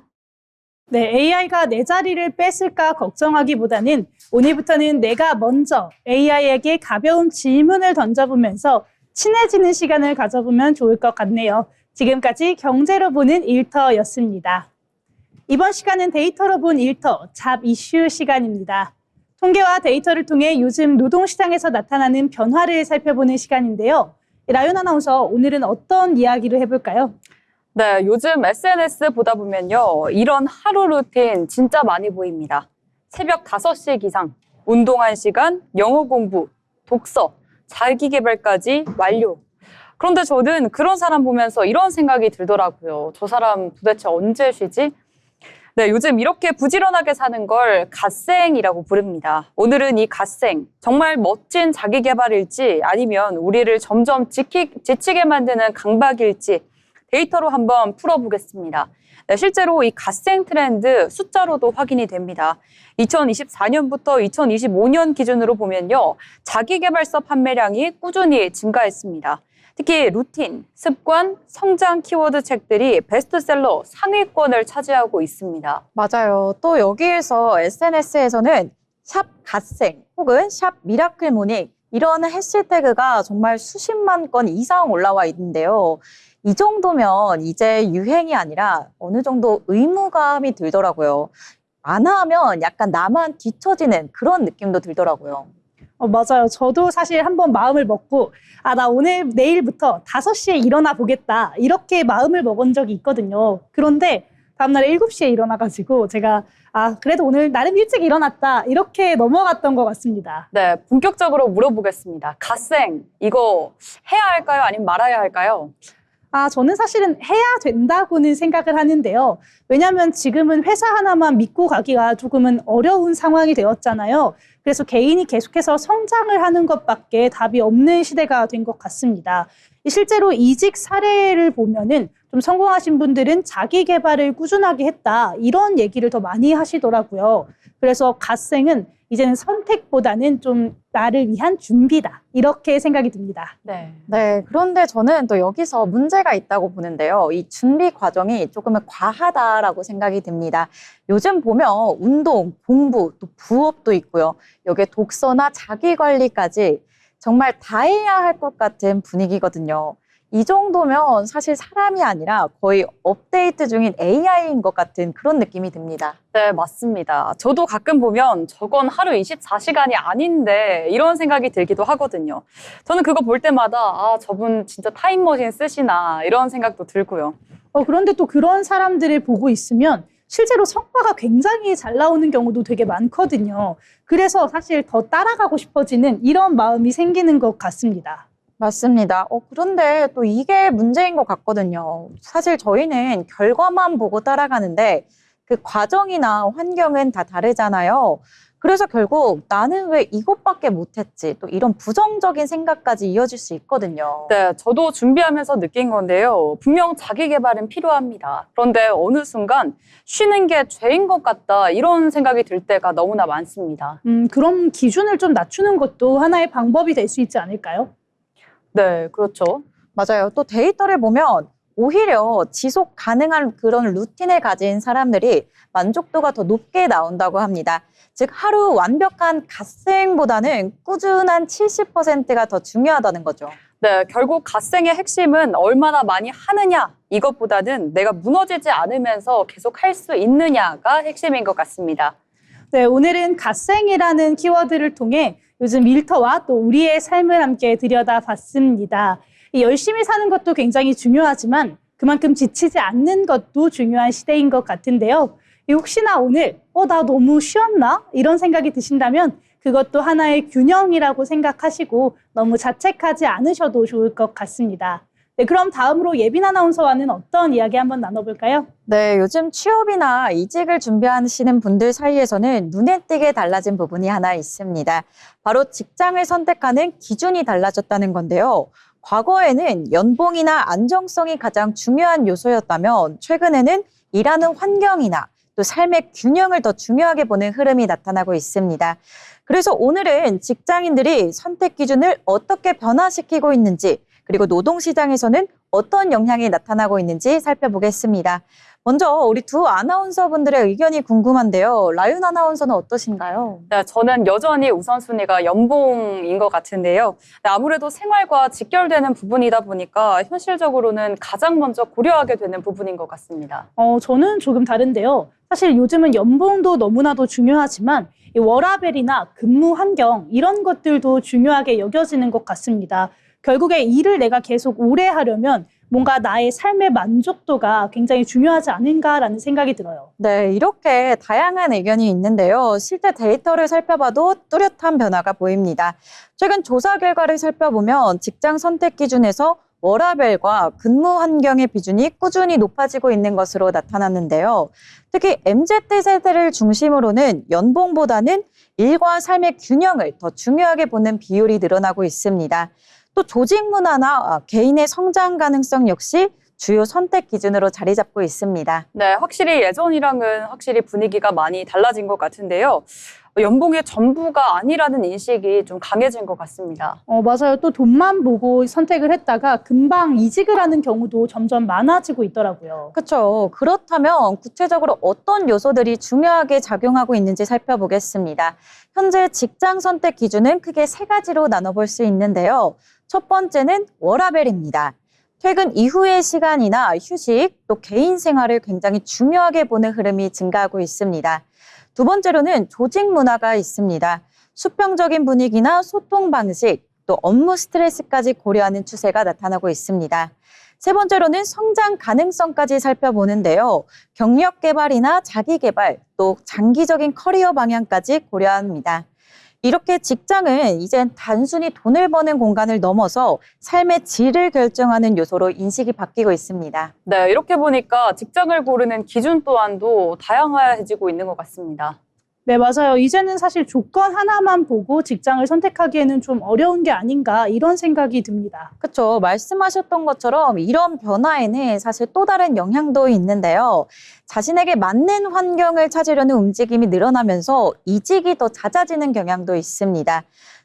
네, AI가 내 자리를 뺏을까 걱정하기보다는 오늘부터는 내가 먼저 AI에게 가벼운 질문을 던져보면서 친해지는 시간을 가져보면 좋을 것 같네요. 지금까지 경제로 보는 일터였습니다. 이번 시간은 데이터로 본 일터, 잡 이슈 시간입니다. 통계와 데이터를 통해 요즘 노동시장에서 나타나는 변화를 살펴보는 시간인데요. 라연 아나운서, 오늘은 어떤 이야기를 해볼까요? 네, 요즘 SNS 보다 보면요. 이런 하루 루틴 진짜 많이 보입니다. 새벽 5시 기상, 운동 1시간, 영어 공부, 독서, 자기 개발까지 완료. 그런데 저는 그런 사람 보면서 이런 생각이 들더라고요. 저 사람 도대체 언제 쉬지? 네, 요즘 이렇게 부지런하게 사는 걸 갓생이라고 부릅니다. 오늘은 이 갓생, 정말 멋진 자기 개발일지 아니면 우리를 점점 지치게 만드는 강박일지 데이터로 한번 풀어보겠습니다. 네, 실제로 이 갓생 트렌드 숫자로도 확인이 됩니다. 2024년부터 2025년 기준으로 보면요. 자기계발서 판매량이 꾸준히 증가했습니다. 특히 루틴, 습관, 성장 키워드 책들이 베스트셀러 상위권을 차지하고 있습니다. 맞아요. 또 여기에서 SNS에서는 샵 갓생 혹은 샵 미라클 모닝 이런 해시태그가 정말 수십만 건 이상 올라와 있는데요. 이 정도면 이제 유행이 아니라 어느 정도 의무감이 들더라고요. 안 하면 약간 나만 뒤처지는 그런 느낌도 들더라고요. 맞아요. 저도 사실 한번 마음을 먹고 나 오늘 내일부터 5시에 일어나 보겠다 이렇게 마음을 먹은 적이 있거든요. 그런데 다음날 7시에 일어나가지고 제가 그래도 오늘 나름 일찍 일어났다 이렇게 넘어갔던 것 같습니다. 네, 본격적으로 물어보겠습니다. 갓생, 이거 해야 할까요? 아니면 말아야 할까요? 저는 사실은 해야 된다고는 생각을 하는데요. 왜냐하면 지금은 회사 하나만 믿고 가기가 조금은 어려운 상황이 되었잖아요. 그래서 개인이 계속해서 성장을 하는 것밖에 답이 없는 시대가 된 것 같습니다. 실제로 이직 사례를 보면은 좀 성공하신 분들은 자기 개발을 꾸준하게 했다 이런 얘기를 더 많이 하시더라고요. 그래서 갓생은 이제는 선택보다는 좀 나를 위한 준비다 이렇게 생각이 듭니다. 네. 네, 그런데 저는 또 여기서 문제가 있다고 보는데요. 이 준비 과정이 조금은 과하다라고 생각이 듭니다. 요즘 보면 운동, 공부, 또 부업도 있고요. 여기에 독서나 자기관리까지 정말 다 해야 할 것 같은 분위기거든요. 이 정도면 사실 사람이 아니라 거의 업데이트 중인 AI인 것 같은 그런 느낌이 듭니다. 네, 맞습니다. 저도 가끔 보면 저건 하루 24시간이 아닌데 이런 생각이 들기도 하거든요. 저는 그거 볼 때마다 저분 진짜 타임머신 쓰시나 이런 생각도 들고요. 그런데 또 그런 사람들을 보고 있으면 실제로 성과가 굉장히 잘 나오는 경우도 되게 많거든요. 그래서 사실 더 따라가고 싶어지는 이런 마음이 생기는 것 같습니다. 맞습니다. 그런데 또 이게 문제인 것 같거든요. 사실 저희는 결과만 보고 따라가는데 그 과정이나 환경은 다 다르잖아요. 그래서 결국 나는 왜 이것밖에 못했지? 또 이런 부정적인 생각까지 이어질 수 있거든요. 네, 저도 준비하면서 느낀 건데요. 분명 자기 개발은 필요합니다. 그런데 어느 순간 쉬는 게 죄인 것 같다 이런 생각이 들 때가 너무나 많습니다. 그럼 기준을 좀 낮추는 것도 하나의 방법이 될 수 있지 않을까요? 네, 그렇죠. 맞아요. 또 데이터를 보면 오히려 지속 가능한 그런 루틴을 가진 사람들이 만족도가 더 높게 나온다고 합니다. 즉 하루 완벽한 갓생보다는 꾸준한 70%가 더 중요하다는 거죠. 네, 결국 갓생의 핵심은 얼마나 많이 하느냐 이것보다는 내가 무너지지 않으면서 계속 할 수 있느냐가 핵심인 것 같습니다. 네, 오늘은 갓생이라는 키워드를 통해 요즘 일터와 또 우리의 삶을 함께 들여다봤습니다. 열심히 사는 것도 굉장히 중요하지만 그만큼 지치지 않는 것도 중요한 시대인 것 같은데요. 혹시나 오늘 나 너무 쉬었나? 이런 생각이 드신다면 그것도 하나의 균형이라고 생각하시고 너무 자책하지 않으셔도 좋을 것 같습니다. 네, 그럼 다음으로 예빈 아나운서와는 어떤 이야기 한번 나눠볼까요? 네, 요즘 취업이나 이직을 준비하시는 분들 사이에서는 눈에 띄게 달라진 부분이 하나 있습니다. 바로 직장을 선택하는 기준이 달라졌다는 건데요. 과거에는 연봉이나 안정성이 가장 중요한 요소였다면 최근에는 일하는 환경이나 또 삶의 균형을 더 중요하게 보는 흐름이 나타나고 있습니다. 그래서 오늘은 직장인들이 선택 기준을 어떻게 변화시키고 있는지 그리고 노동시장에서는 어떤 영향이 나타나고 있는지 살펴보겠습니다. 먼저 우리 두 아나운서분들의 의견이 궁금한데요. 라윤 아나운서는 어떠신가요? 네, 저는 여전히 우선순위가 연봉인 것 같은데요. 네, 아무래도 생활과 직결되는 부분이다 보니까 현실적으로는 가장 먼저 고려하게 되는 부분인 것 같습니다. 저는 조금 다른데요. 사실 요즘은 연봉도 너무나도 중요하지만 이 워라밸이나 근무 환경 이런 것들도 중요하게 여겨지는 것 같습니다. 결국에 일을 내가 계속 오래 하려면 뭔가 나의 삶의 만족도가 굉장히 중요하지 않은가라는 생각이 들어요. 네, 이렇게 다양한 의견이 있는데요. 실제 데이터를 살펴봐도 뚜렷한 변화가 보입니다. 최근 조사 결과를 살펴보면 직장 선택 기준에서 워라밸과 근무 환경의 비중이 꾸준히 높아지고 있는 것으로 나타났는데요. 특히 MZ세대를 중심으로는 연봉보다는 일과 삶의 균형을 더 중요하게 보는 비율이 늘어나고 있습니다. 또 조직 문화나 개인의 성장 가능성 역시 주요 선택 기준으로 자리 잡고 있습니다. 네, 확실히 예전이랑은 확실히 분위기가 많이 달라진 것 같은데요. 연봉의 전부가 아니라는 인식이 좀 강해진 것 같습니다. 맞아요. 또 돈만 보고 선택을 했다가 금방 이직을 하는 경우도 점점 많아지고 있더라고요. 그렇죠. 그렇다면 구체적으로 어떤 요소들이 중요하게 작용하고 있는지 살펴보겠습니다. 현재 직장 선택 기준은 크게 세 가지로 나눠볼 수 있는데요. 첫 번째는 워라밸입니다. 퇴근 이후의 시간이나 휴식, 또 개인 생활을 굉장히 중요하게 보는 흐름이 증가하고 있습니다. 두 번째로는 조직 문화가 있습니다. 수평적인 분위기나 소통 방식, 또 업무 스트레스까지 고려하는 추세가 나타나고 있습니다. 세 번째로는 성장 가능성까지 살펴보는데요. 경력 개발이나 자기 개발, 또 장기적인 커리어 방향까지 고려합니다. 이렇게 직장은 이젠 단순히 돈을 버는 공간을 넘어서 삶의 질을 결정하는 요소로 인식이 바뀌고 있습니다. 네, 이렇게 보니까 직장을 고르는 기준 또한도 다양해지고 있는 것 같습니다. 네, 맞아요. 이제는 사실 조건 하나만 보고 직장을 선택하기에는 좀 어려운 게 아닌가 이런 생각이 듭니다. 그렇죠. 말씀하셨던 것처럼 이런 변화에는 사실 또 다른 영향도 있는데요. 자신에게 맞는 환경을 찾으려는 움직임이 늘어나면서 이직이 더 잦아지는 경향도 있습니다.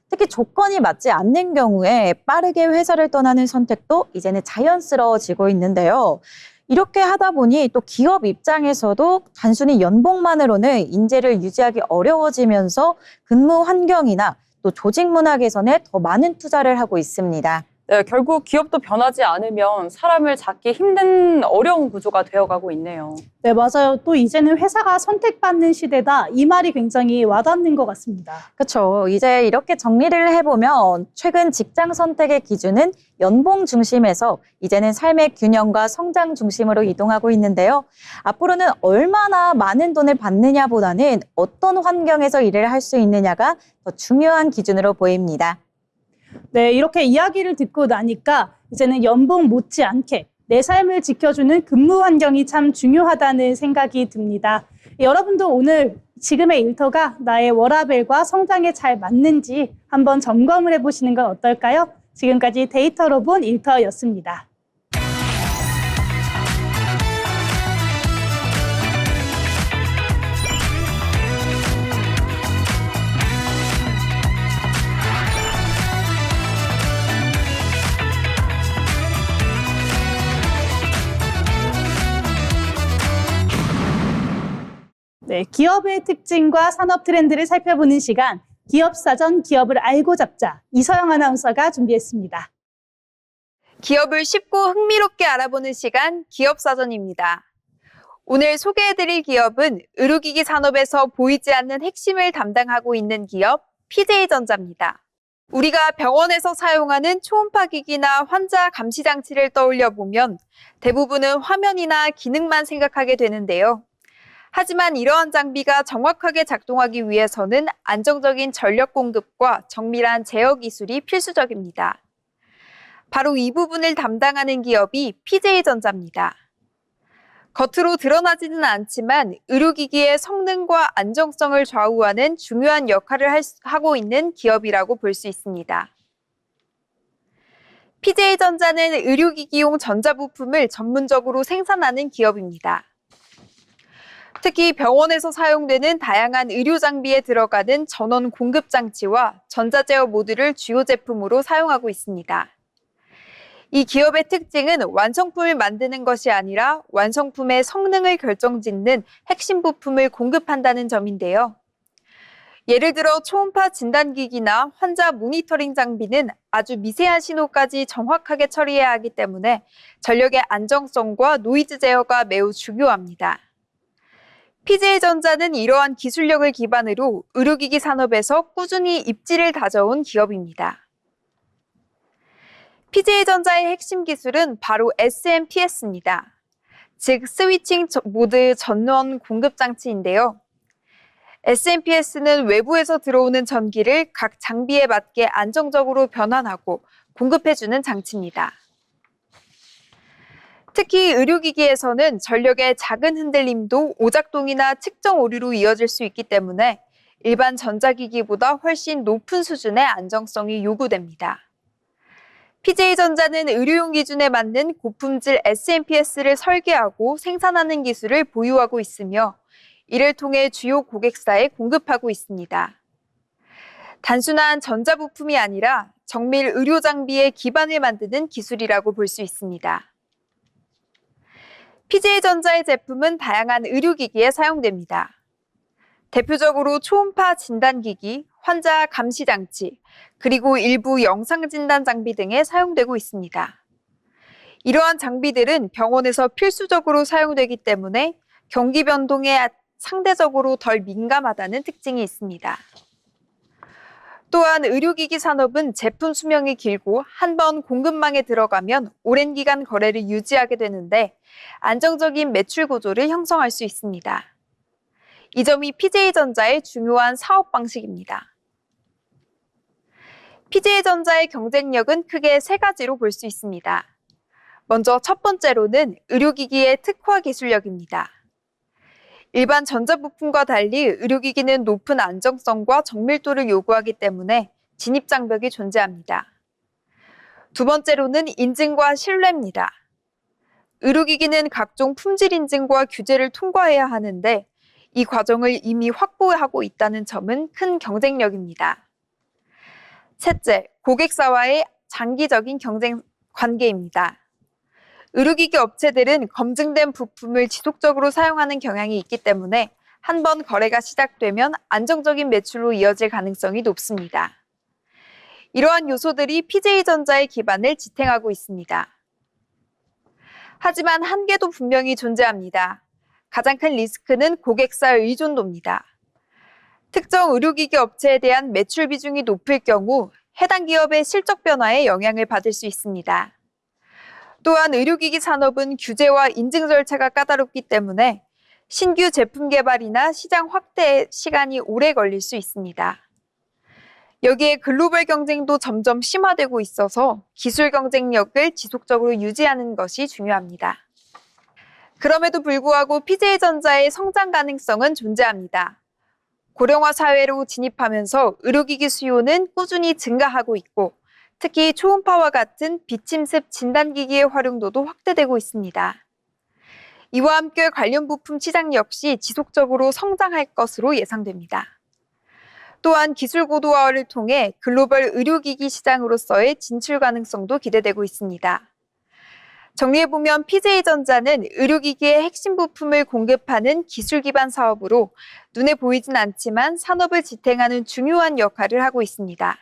특히 조건이 맞지 않는 경우에 빠르게 회사를 떠나는 선택도 이제는 자연스러워지고 있는데요. 이렇게 하다 보니 또 기업 입장에서도 단순히 연봉만으로는 인재를 유지하기 어려워지면서 근무 환경이나 또 조직 문화 개선에 더 많은 투자를 하고 있습니다. 네, 결국 기업도 변하지 않으면 사람을 잡기 힘든 어려운 구조가 되어가고 있네요. 네, 맞아요. 또 이제는 회사가 선택받는 시대다. 이 말이 굉장히 와닿는 것 같습니다. 그렇죠. 이제 이렇게 정리를 해보면 최근 직장 선택의 기준은 연봉 중심에서 이제는 삶의 균형과 성장 중심으로 이동하고 있는데요. 앞으로는 얼마나 많은 돈을 받느냐보다는 어떤 환경에서 일을 할 수 있느냐가 더 중요한 기준으로 보입니다. 네, 이렇게 이야기를 듣고 나니까 이제는 연봉 못지않게 내 삶을 지켜주는 근무 환경이 참 중요하다는 생각이 듭니다. 여러분도 오늘 지금의 일터가 나의 워라밸과 성장에 잘 맞는지 한번 점검을 해보시는 건 어떨까요? 지금까지 데이터로 본 일터였습니다. 네, 기업의 특징과 산업 트렌드를 살펴보는 시간, 기업사전 기업을 알고 잡자. 이서영 아나운서가 준비했습니다. 기업을 쉽고 흥미롭게 알아보는 시간, 기업사전입니다. 오늘 소개해드릴 기업은 의료기기 산업에서 보이지 않는 핵심을 담당하고 있는 기업, PJ전자입니다. 우리가 병원에서 사용하는 초음파 기기나 환자 감시 장치를 떠올려 보면 대부분은 화면이나 기능만 생각하게 되는데요. 하지만 이러한 장비가 정확하게 작동하기 위해서는 안정적인 전력 공급과 정밀한 제어 기술이 필수적입니다. 바로 이 부분을 담당하는 기업이 PJ전자입니다. 겉으로 드러나지는 않지만 의료기기의 성능과 안정성을 좌우하는 중요한 역할을 하고 있는 기업이라고 볼 수 있습니다. PJ전자는 의료기기용 전자부품을 전문적으로 생산하는 기업입니다. 특히 병원에서 사용되는 다양한 의료 장비에 들어가는 전원 공급 장치와 전자제어 모듈을 주요 제품으로 사용하고 있습니다. 이 기업의 특징은 완성품을 만드는 것이 아니라 완성품의 성능을 결정짓는 핵심 부품을 공급한다는 점인데요. 예를 들어 초음파 진단기기나 환자 모니터링 장비는 아주 미세한 신호까지 정확하게 처리해야 하기 때문에 전력의 안정성과 노이즈 제어가 매우 중요합니다. PJ전자는 이러한 기술력을 기반으로 의료기기 산업에서 꾸준히 입지를 다져온 기업입니다. PJ전자의 핵심 기술은 바로 SMPS입니다. 즉 스위칭 모드 전원 공급 장치인데요. SMPS는 외부에서 들어오는 전기를 각 장비에 맞게 안정적으로 변환하고 공급해주는 장치입니다. 특히 의료기기에서는 전력의 작은 흔들림도 오작동이나 측정 오류로 이어질 수 있기 때문에 일반 전자기기보다 훨씬 높은 수준의 안정성이 요구됩니다. PJ전자는 의료용 기준에 맞는 고품질 SMPS를 설계하고 생산하는 기술을 보유하고 있으며 이를 통해 주요 고객사에 공급하고 있습니다. 단순한 전자부품이 아니라 정밀 의료 장비의 기반을 만드는 기술이라고 볼 수 있습니다. PJ전자의 제품은 다양한 의료기기에 사용됩니다. 대표적으로 초음파 진단기기, 환자 감시장치, 그리고 일부 영상진단 장비 등에 사용되고 있습니다. 이러한 장비들은 병원에서 필수적으로 사용되기 때문에 경기 변동에 상대적으로 덜 민감하다는 특징이 있습니다. 또한 의료기기 산업은 제품 수명이 길고 한 번 공급망에 들어가면 오랜 기간 거래를 유지하게 되는데 안정적인 매출 구조를 형성할 수 있습니다. 이 점이 PJ전자의 중요한 사업 방식입니다. PJ전자의 경쟁력은 크게 세 가지로 볼 수 있습니다. 먼저 첫 번째로는 의료기기의 특화 기술력입니다. 일반 전자부품과 달리 의료기기는 높은 안정성과 정밀도를 요구하기 때문에 진입장벽이 존재합니다. 두 번째로는 인증과 신뢰입니다. 의료기기는 각종 품질 인증과 규제를 통과해야 하는데 이 과정을 이미 확보하고 있다는 점은 큰 경쟁력입니다. 셋째, 고객사와의 장기적인 경쟁 관계입니다. 의료기기 업체들은 검증된 부품을 지속적으로 사용하는 경향이 있기 때문에 한 번 거래가 시작되면 안정적인 매출로 이어질 가능성이 높습니다. 이러한 요소들이 PJ전자의 기반을 지탱하고 있습니다. 하지만 한계도 분명히 존재합니다. 가장 큰 리스크는 고객사 의존도입니다. 특정 의료기기 업체에 대한 매출 비중이 높을 경우 해당 기업의 실적 변화에 영향을 받을 수 있습니다. 또한 의료기기 산업은 규제와 인증 절차가 까다롭기 때문에 신규 제품 개발이나 시장 확대에 시간이 오래 걸릴 수 있습니다. 여기에 글로벌 경쟁도 점점 심화되고 있어서 기술 경쟁력을 지속적으로 유지하는 것이 중요합니다. 그럼에도 불구하고 PJ전자의 성장 가능성은 존재합니다. 고령화 사회로 진입하면서 의료기기 수요는 꾸준히 증가하고 있고 특히 초음파와 같은 비침습 진단기기의 활용도도 확대되고 있습니다. 이와 함께 관련 부품 시장 역시 지속적으로 성장할 것으로 예상됩니다. 또한 기술 고도화를 통해 글로벌 의료기기 시장으로서의 진출 가능성도 기대되고 있습니다. 정리해보면 PJ전자는 의료기기의 핵심 부품을 공급하는 기술 기반 사업으로 눈에 보이진 않지만 산업을 지탱하는 중요한 역할을 하고 있습니다.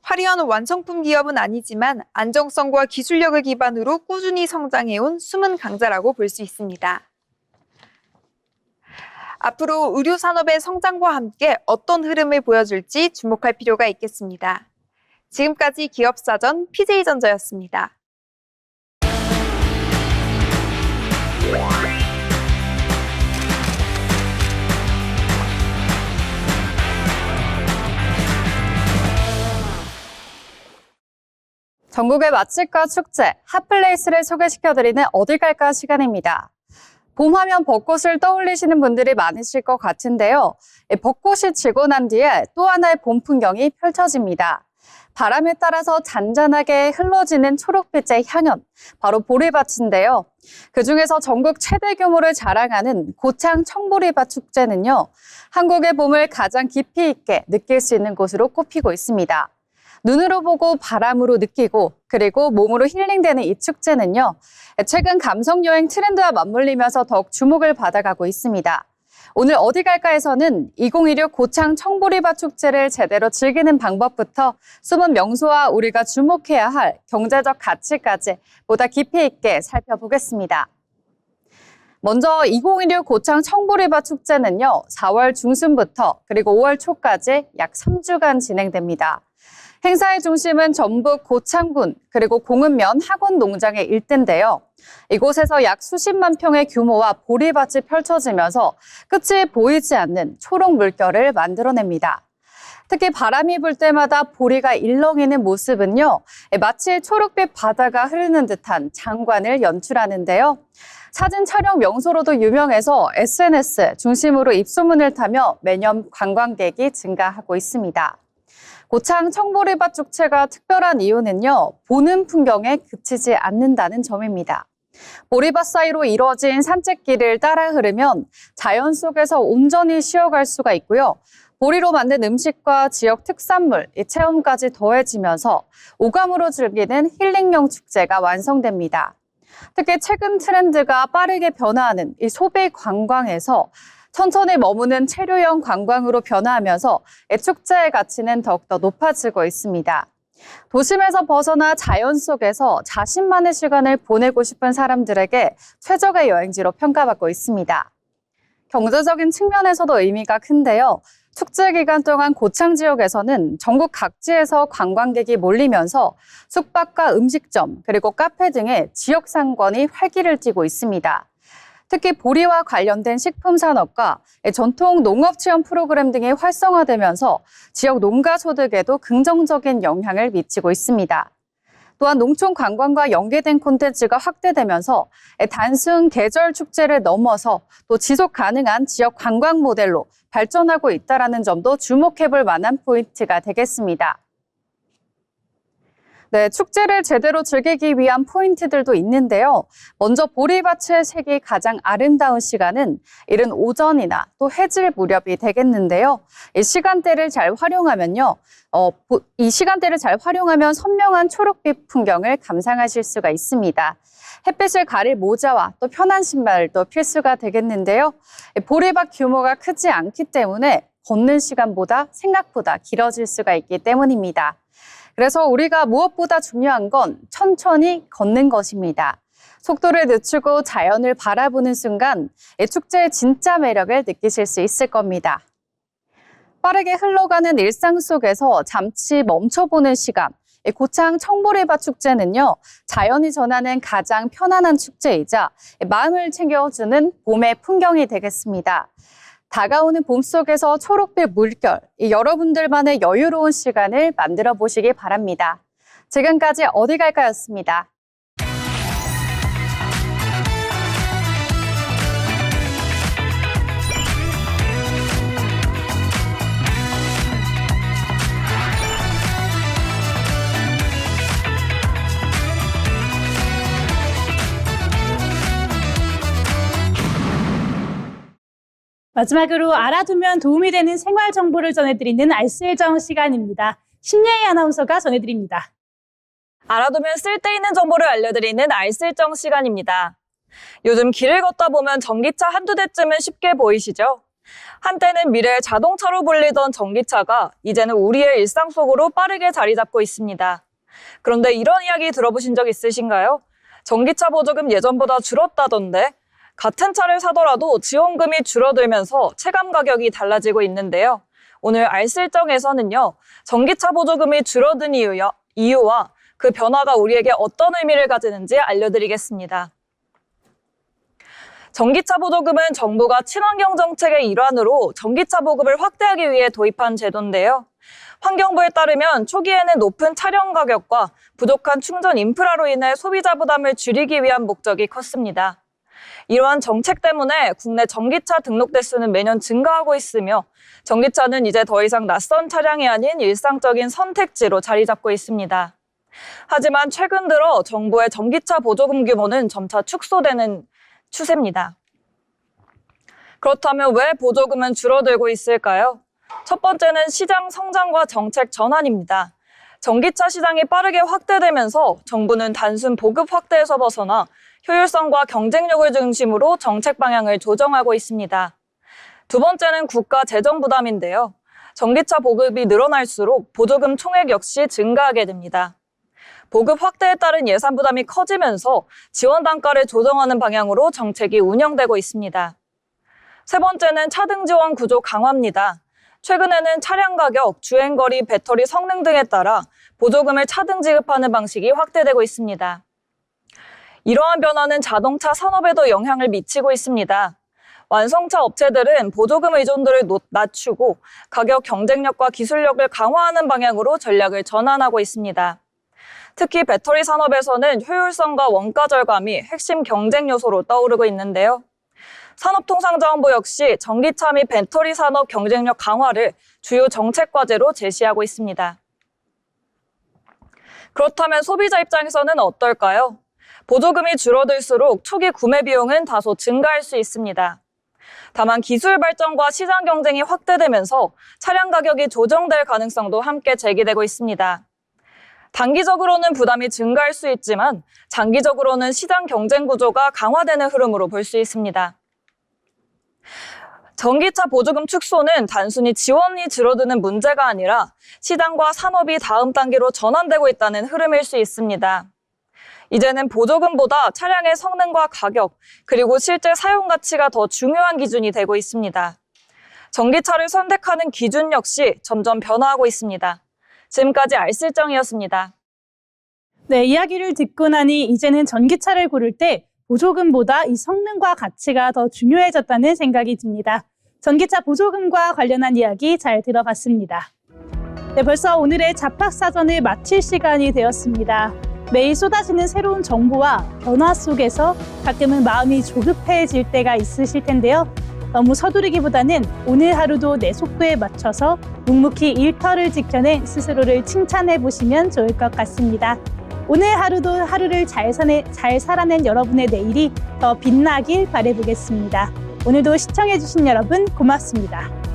화려한 완성품 기업은 아니지만 안정성과 기술력을 기반으로 꾸준히 성장해온 숨은 강자라고 볼 수 있습니다. 앞으로 의료 산업의 성장과 함께 어떤 흐름을 보여줄지 주목할 필요가 있겠습니다. 지금까지 기업사전 PJ전자였습니다. 전국의 맛집과 축제, 핫플레이스를 소개시켜드리는 어딜 갈까 시간입니다. 봄하면 벚꽃을 떠올리시는 분들이 많으실 것 같은데요. 벚꽃이 지고 난 뒤에 또 하나의 봄 풍경이 펼쳐집니다. 바람에 따라서 잔잔하게 흘러지는 초록빛의 향연, 바로 보리밭인데요. 그중에서 전국 최대 규모를 자랑하는 고창 청보리밭 축제는요, 한국의 봄을 가장 깊이 있게 느낄 수 있는 곳으로 꼽히고 있습니다. 눈으로 보고 바람으로 느끼고 그리고 몸으로 힐링되는 이 축제는요, 최근 감성여행 트렌드와 맞물리면서 더욱 주목을 받아가고 있습니다. 오늘 어디 갈까에서는 2016 고창 청보리밭 축제를 제대로 즐기는 방법부터 숨은 명소와 우리가 주목해야 할 경제적 가치까지 보다 깊이 있게 살펴보겠습니다. 먼저 2016 고창 청보리밭 축제는요, 4월 중순부터 그리고 5월 초까지 약 3주간 진행됩니다. 행사의 중심은 전북 고창군 그리고 공읍면 학원 농장의 일대인데요. 이곳에서 약 수십만 평의 규모와 보리밭이 펼쳐지면서 끝이 보이지 않는 초록 물결을 만들어냅니다. 특히 바람이 불 때마다 보리가 일렁이는 모습은요, 마치 초록빛 바다가 흐르는 듯한 장관을 연출하는데요. 사진 촬영 명소로도 유명해서 SNS 중심으로 입소문을 타며 매년 관광객이 증가하고 있습니다. 고창 청보리밭 축제가 특별한 이유는요, 보는 풍경에 그치지 않는다는 점입니다. 보리밭 사이로 이루어진 산책길을 따라 흐르면 자연 속에서 온전히 쉬어갈 수가 있고요. 보리로 만든 음식과 지역 특산물, 이 체험까지 더해지면서 오감으로 즐기는 힐링형 축제가 완성됩니다. 특히 최근 트렌드가 빠르게 변화하는 이 소비 관광에서 천천히 머무는 체류형 관광으로 변화하면서 축제의 가치는 더욱더 높아지고 있습니다. 도심에서 벗어나 자연 속에서 자신만의 시간을 보내고 싶은 사람들에게 최적의 여행지로 평가받고 있습니다. 경제적인 측면에서도 의미가 큰데요. 축제 기간 동안 고창 지역에서는 전국 각지에서 관광객이 몰리면서 숙박과 음식점, 그리고 카페 등의 지역 상권이 활기를 띠고 있습니다. 특히 보리와 관련된 식품 산업과 전통 농업 체험 프로그램 등이 활성화되면서 지역 농가 소득에도 긍정적인 영향을 미치고 있습니다. 또한 농촌 관광과 연계된 콘텐츠가 확대되면서 단순 계절 축제를 넘어서 또 지속 가능한 지역 관광 모델로 발전하고 있다는 점도 주목해볼 만한 포인트가 되겠습니다. 네, 축제를 제대로 즐기기 위한 포인트들도 있는데요. 먼저 보리밭의 색이 가장 아름다운 시간은 이른 오전이나 또 해질 무렵이 되겠는데요. 이 시간대를 잘 활용하면요. 이 시간대를 잘 활용하면 선명한 초록빛 풍경을 감상하실 수가 있습니다. 햇빛을 가릴 모자와 또 편한 신발도 필수가 되겠는데요. 보리밭 규모가 크지 않기 때문에 걷는 시간보다 생각보다 길어질 수가 있기 때문입니다. 그래서 우리가 무엇보다 중요한 건 천천히 걷는 것입니다. 속도를 늦추고 자연을 바라보는 순간 축제의 진짜 매력을 느끼실 수 있을 겁니다. 빠르게 흘러가는 일상 속에서 잠시 멈춰보는 시간. 고창 청보리밭 축제는요, 자연이 전하는 가장 편안한 축제이자 마음을 챙겨주는 봄의 풍경이 되겠습니다. 다가오는 봄 속에서 초록빛 물결, 여러분들만의 여유로운 시간을 만들어 보시기 바랍니다. 지금까지 어디 갈까였습니다. 마지막으로 알아두면 도움이 되는 생활 정보를 전해드리는 알쓸정 시간입니다. 신예희 아나운서가 전해드립니다. 알아두면 쓸데있는 정보를 알려드리는 알쓸정 시간입니다. 요즘 길을 걷다 보면 전기차 한두 대쯤은 쉽게 보이시죠? 한때는 미래의 자동차로 불리던 전기차가 이제는 우리의 일상 속으로 빠르게 자리 잡고 있습니다. 그런데 이런 이야기 들어보신 적 있으신가요? 전기차 보조금 예전보다 줄었다던데 같은 차를 사더라도 지원금이 줄어들면서 체감 가격이 달라지고 있는데요. 오늘 알쓸정에서는요, 전기차 보조금이 줄어든 이유와 그 변화가 우리에게 어떤 의미를 가지는지 알려드리겠습니다. 전기차 보조금은 정부가 친환경 정책의 일환으로 전기차 보급을 확대하기 위해 도입한 제도인데요. 환경부에 따르면 초기에는 높은 차량 가격과 부족한 충전 인프라로 인해 소비자 부담을 줄이기 위한 목적이 컸습니다. 이러한 정책 때문에 국내 전기차 등록 대수는 매년 증가하고 있으며 전기차는 이제 더 이상 낯선 차량이 아닌 일상적인 선택지로 자리 잡고 있습니다. 하지만 최근 들어 정부의 전기차 보조금 규모는 점차 축소되는 추세입니다. 그렇다면 왜 보조금은 줄어들고 있을까요? 첫 번째는 시장 성장과 정책 전환입니다. 전기차 시장이 빠르게 확대되면서 정부는 단순 보급 확대에서 벗어나 효율성과 경쟁력을 중심으로 정책 방향을 조정하고 있습니다. 두 번째는 국가 재정 부담인데요. 전기차 보급이 늘어날수록 보조금 총액 역시 증가하게 됩니다. 보급 확대에 따른 예산 부담이 커지면서 지원 단가를 조정하는 방향으로 정책이 운영되고 있습니다. 세 번째는 차등 지원 구조 강화입니다. 최근에는 차량 가격, 주행거리, 배터리 성능 등에 따라 보조금을 차등 지급하는 방식이 확대되고 있습니다. 이러한 변화는 자동차 산업에도 영향을 미치고 있습니다. 완성차 업체들은 보조금 의존도를 낮추고 가격 경쟁력과 기술력을 강화하는 방향으로 전략을 전환하고 있습니다. 특히 배터리 산업에서는 효율성과 원가 절감이 핵심 경쟁 요소로 떠오르고 있는데요. 산업통상자원부 역시 전기차 및 배터리 산업 경쟁력 강화를 주요 정책 과제로 제시하고 있습니다. 그렇다면 소비자 입장에서는 어떨까요? 보조금이 줄어들수록 초기 구매 비용은 다소 증가할 수 있습니다. 다만 기술 발전과 시장 경쟁이 확대되면서 차량 가격이 조정될 가능성도 함께 제기되고 있습니다. 단기적으로는 부담이 증가할 수 있지만 장기적으로는 시장 경쟁 구조가 강화되는 흐름으로 볼 수 있습니다. 전기차 보조금 축소는 단순히 지원이 줄어드는 문제가 아니라 시장과 산업이 다음 단계로 전환되고 있다는 흐름일 수 있습니다. 이제는 보조금보다 차량의 성능과 가격, 그리고 실제 사용 가치가 더 중요한 기준이 되고 있습니다. 전기차를 선택하는 기준 역시 점점 변화하고 있습니다. 지금까지 알쓸정이었습니다. 네, 이야기를 듣고 나니 이제는 전기차를 고를 때 보조금보다 이 성능과 가치가 더 중요해졌다는 생각이 듭니다. 전기차 보조금과 관련한 이야기 잘 들어봤습니다. 네, 벌써 오늘의 잡학사전을 마칠 시간이 되었습니다. 매일 쏟아지는 새로운 정보와 변화 속에서 가끔은 마음이 조급해질 때가 있으실 텐데요. 너무 서두르기보다는 오늘 하루도 내 속도에 맞춰서 묵묵히 일터를 지켜낸 스스로를 칭찬해 보시면 좋을 것 같습니다. 오늘 하루도 하루를 잘 살아낸 여러분의 내일이 더 빛나길 바라보겠습니다. 오늘도 시청해주신 여러분 고맙습니다.